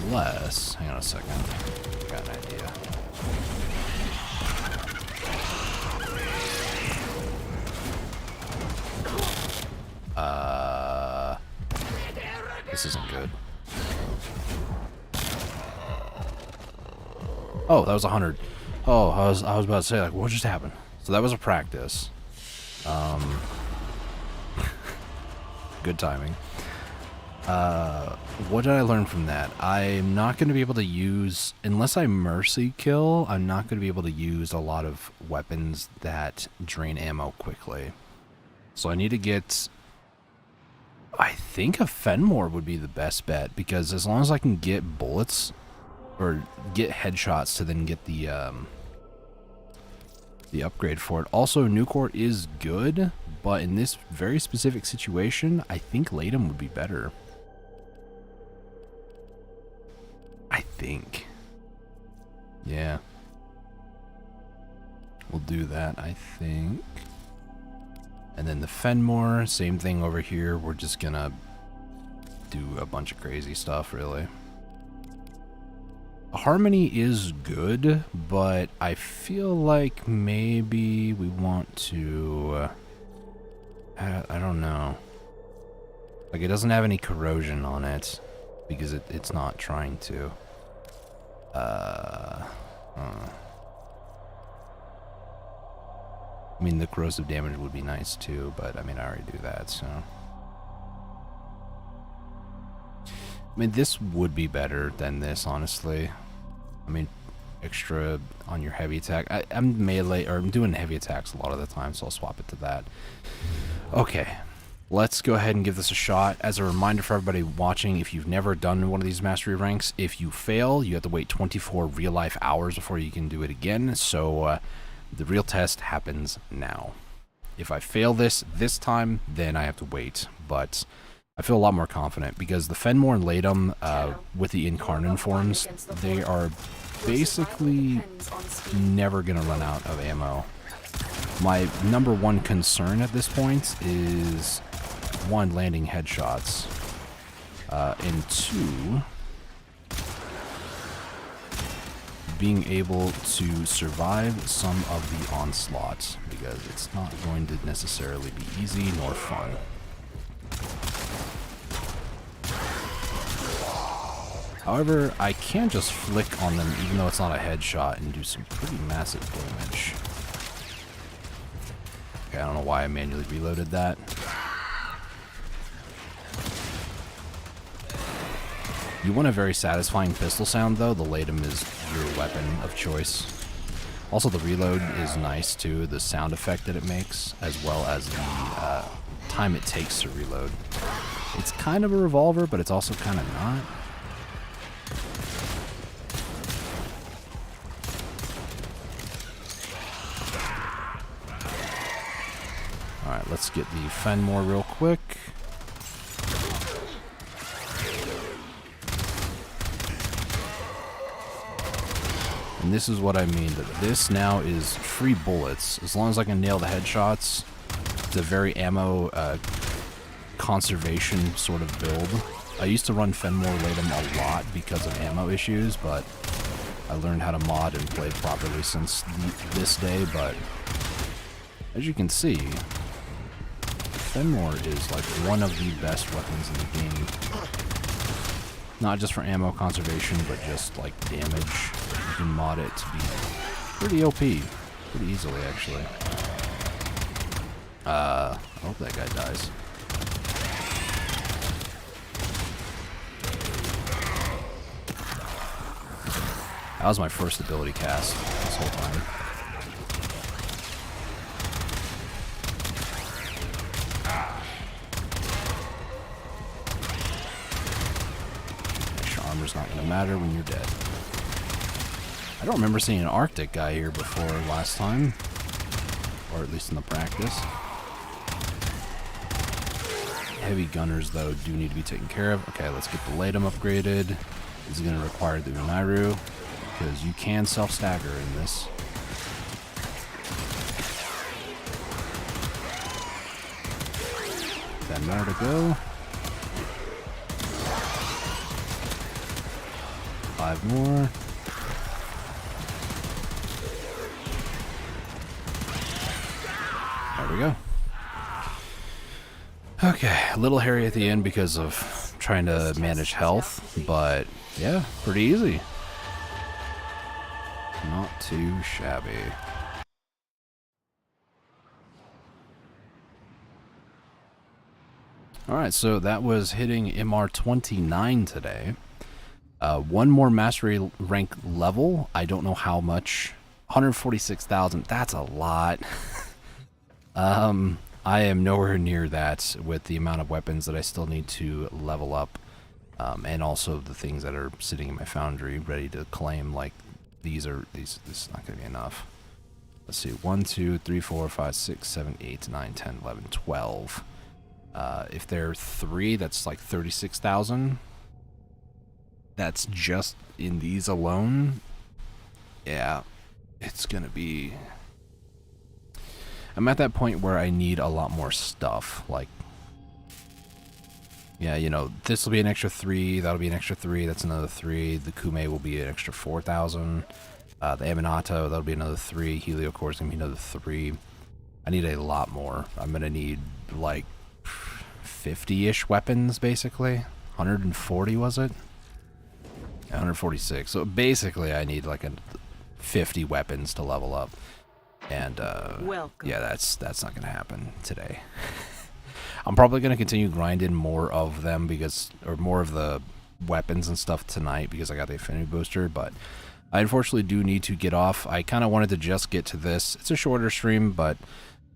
Unless, hang on a second, I got an idea. This isn't good. Oh, that was 100. Oh, I was about to say, like, what just happened? So that was a practice. Good timing. What did I learn from that? I'm not going to be able to use, unless I mercy kill, I'm not going to be able to use a lot of weapons that drain ammo quickly. So I need to get, I think a Fenmore would be the best bet, because as long as I can get bullets, or get headshots to then get the upgrade for it. Also, Nucor is good, but in this very specific situation, I think Latum would be better. I think. Yeah. We'll do that, I think. And then the Fenmore, same thing over here. We're just gonna do a bunch of crazy stuff, really. Harmony is good, but I feel like maybe we want to... I don't know. Like, it doesn't have any corrosion on it, because it's not trying to. I mean, the corrosive damage would be nice too, but I mean, I already do that, so. I mean, this would be better than this, honestly. I mean, extra on your heavy attack. I'm melee, or I'm doing heavy attacks a lot of the time, so I'll swap it to that. Okay. Let's go ahead and give this a shot. As a reminder for everybody watching, if you've never done one of these mastery ranks, if you fail, you have to wait 24 real-life hours before you can do it again. So the real test happens now. If I fail this time, then I have to wait. But I feel a lot more confident because the Fenmore and Latum, with the Incarnon forms, they are basically never going to run out of ammo. My number one concern at this point is, one, landing headshots, and two, being able to survive some of the onslaught, because it's not going to necessarily be easy nor fun. However, I can just flick on them even though it's not a headshot and do some pretty massive damage. Okay, I don't know why I manually reloaded that. You want a very satisfying pistol sound though, the Latum is your weapon of choice. Also, the reload is nice too, the sound effect that it makes, as well as the time it takes to reload. It's kind of a revolver, but it's also kind of not. Alright, let's get the Fenmore real quick. And this is what I mean. That this now is free bullets. As long as I can nail the headshots, it's a very ammo conservation sort of build. I used to run Fenmore Latum a lot because of ammo issues, but I learned how to mod and play properly since this day. But as you can see, Fenmore is like one of the best weapons in the game. Not just for ammo conservation, but just like damage. You can mod it to be pretty OP. Pretty easily, actually. I hope that guy dies. That was my first ability cast this whole time. Extra armor's not going to matter when you're dead. I don't remember seeing an Arctic guy here before last time. Or at least in the practice. Heavy gunners, though, do need to be taken care of. Okay, let's get the Latum upgraded. This is going to require the Unairu, because you can self-stagger in this. 10 more to go. 5 more. There we go. Okay, a little hairy at the end because of trying to manage health, but yeah, pretty easy. Not too shabby. Alright, so that was hitting MR 29 today. One more mastery rank level. I don't know how much. 146,000. That's a lot. I am nowhere near that with the amount of weapons that I still need to level up. And also the things that are sitting in my foundry ready to claim. Like this is not going to be enough. Let's see. 1, 2, 3, 4, 5, 6, 7, 8, 9, 10, 11, 12. If there are 3, that's like 36,000. That's just in these alone. Yeah, it's gonna be... I'm at that point where I need a lot more stuff. Like, yeah, you know, this will be an extra 3, that'll be an extra 3, that's another 3. The Kume will be an extra 4,000. The Aminato, that'll be another 3. Heliocore's gonna be another 3. I need a lot more. I'm gonna need like 50-ish weapons, basically. 140 was it? 146. So basically I need like 50 weapons to level up. And yeah, that's not gonna happen today. I'm probably gonna continue grinding more of them more of the weapons and stuff tonight because I got the affinity booster, but I unfortunately do need to get off. I kind of wanted to just get to this. It's a shorter stream, but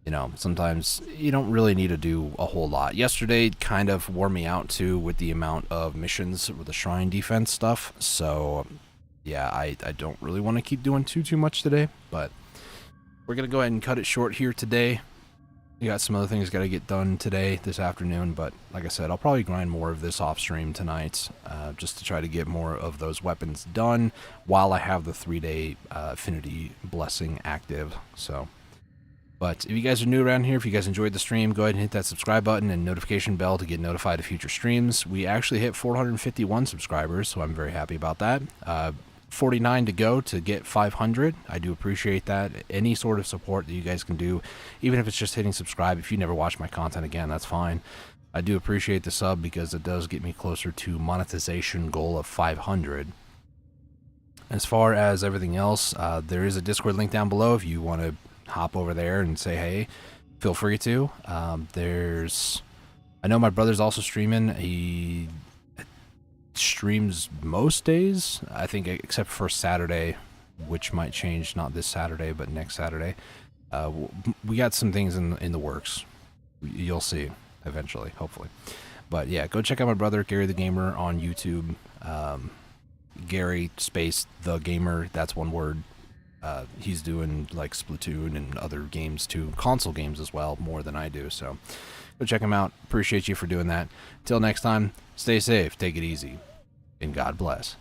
you know, sometimes you don't really need to do a whole lot. Yesterday kind of wore me out too with the amount of missions with the shrine defense stuff. So yeah, I don't really want to keep doing too much today, but we're going to go ahead and cut it short here today. We got some other things got to get done today, this afternoon, but like I said, I'll probably grind more of this off stream tonight, just to try to get more of those weapons done while I have the 3-day affinity blessing active. So, but if you guys are new around here, if you guys enjoyed the stream, go ahead and hit that subscribe button and notification bell to get notified of future streams. We actually hit 451 subscribers, so I'm very happy about that. 49 to go to get 500. I do appreciate that. Any sort of support that you guys can do, even if it's just hitting subscribe. If you never watch my content again, that's fine. I do appreciate the sub because it does get me closer to monetization goal of 500. As far as everything else, there is a Discord link down below if you want to hop over there and say hey, feel free to. I know my brother's also streaming. He streams most days, I think, except for Saturday, which might change, not this Saturday but next Saturday. We got some things in the works. You'll see eventually, hopefully. But yeah, go check out my brother Gary the Gamer on YouTube. Gary space the Gamer, that's one word. He's doing like Splatoon and other games too, console games as well, more than I do, so go check him out. Appreciate you for doing that. Till next time, stay safe, take it easy, and God bless.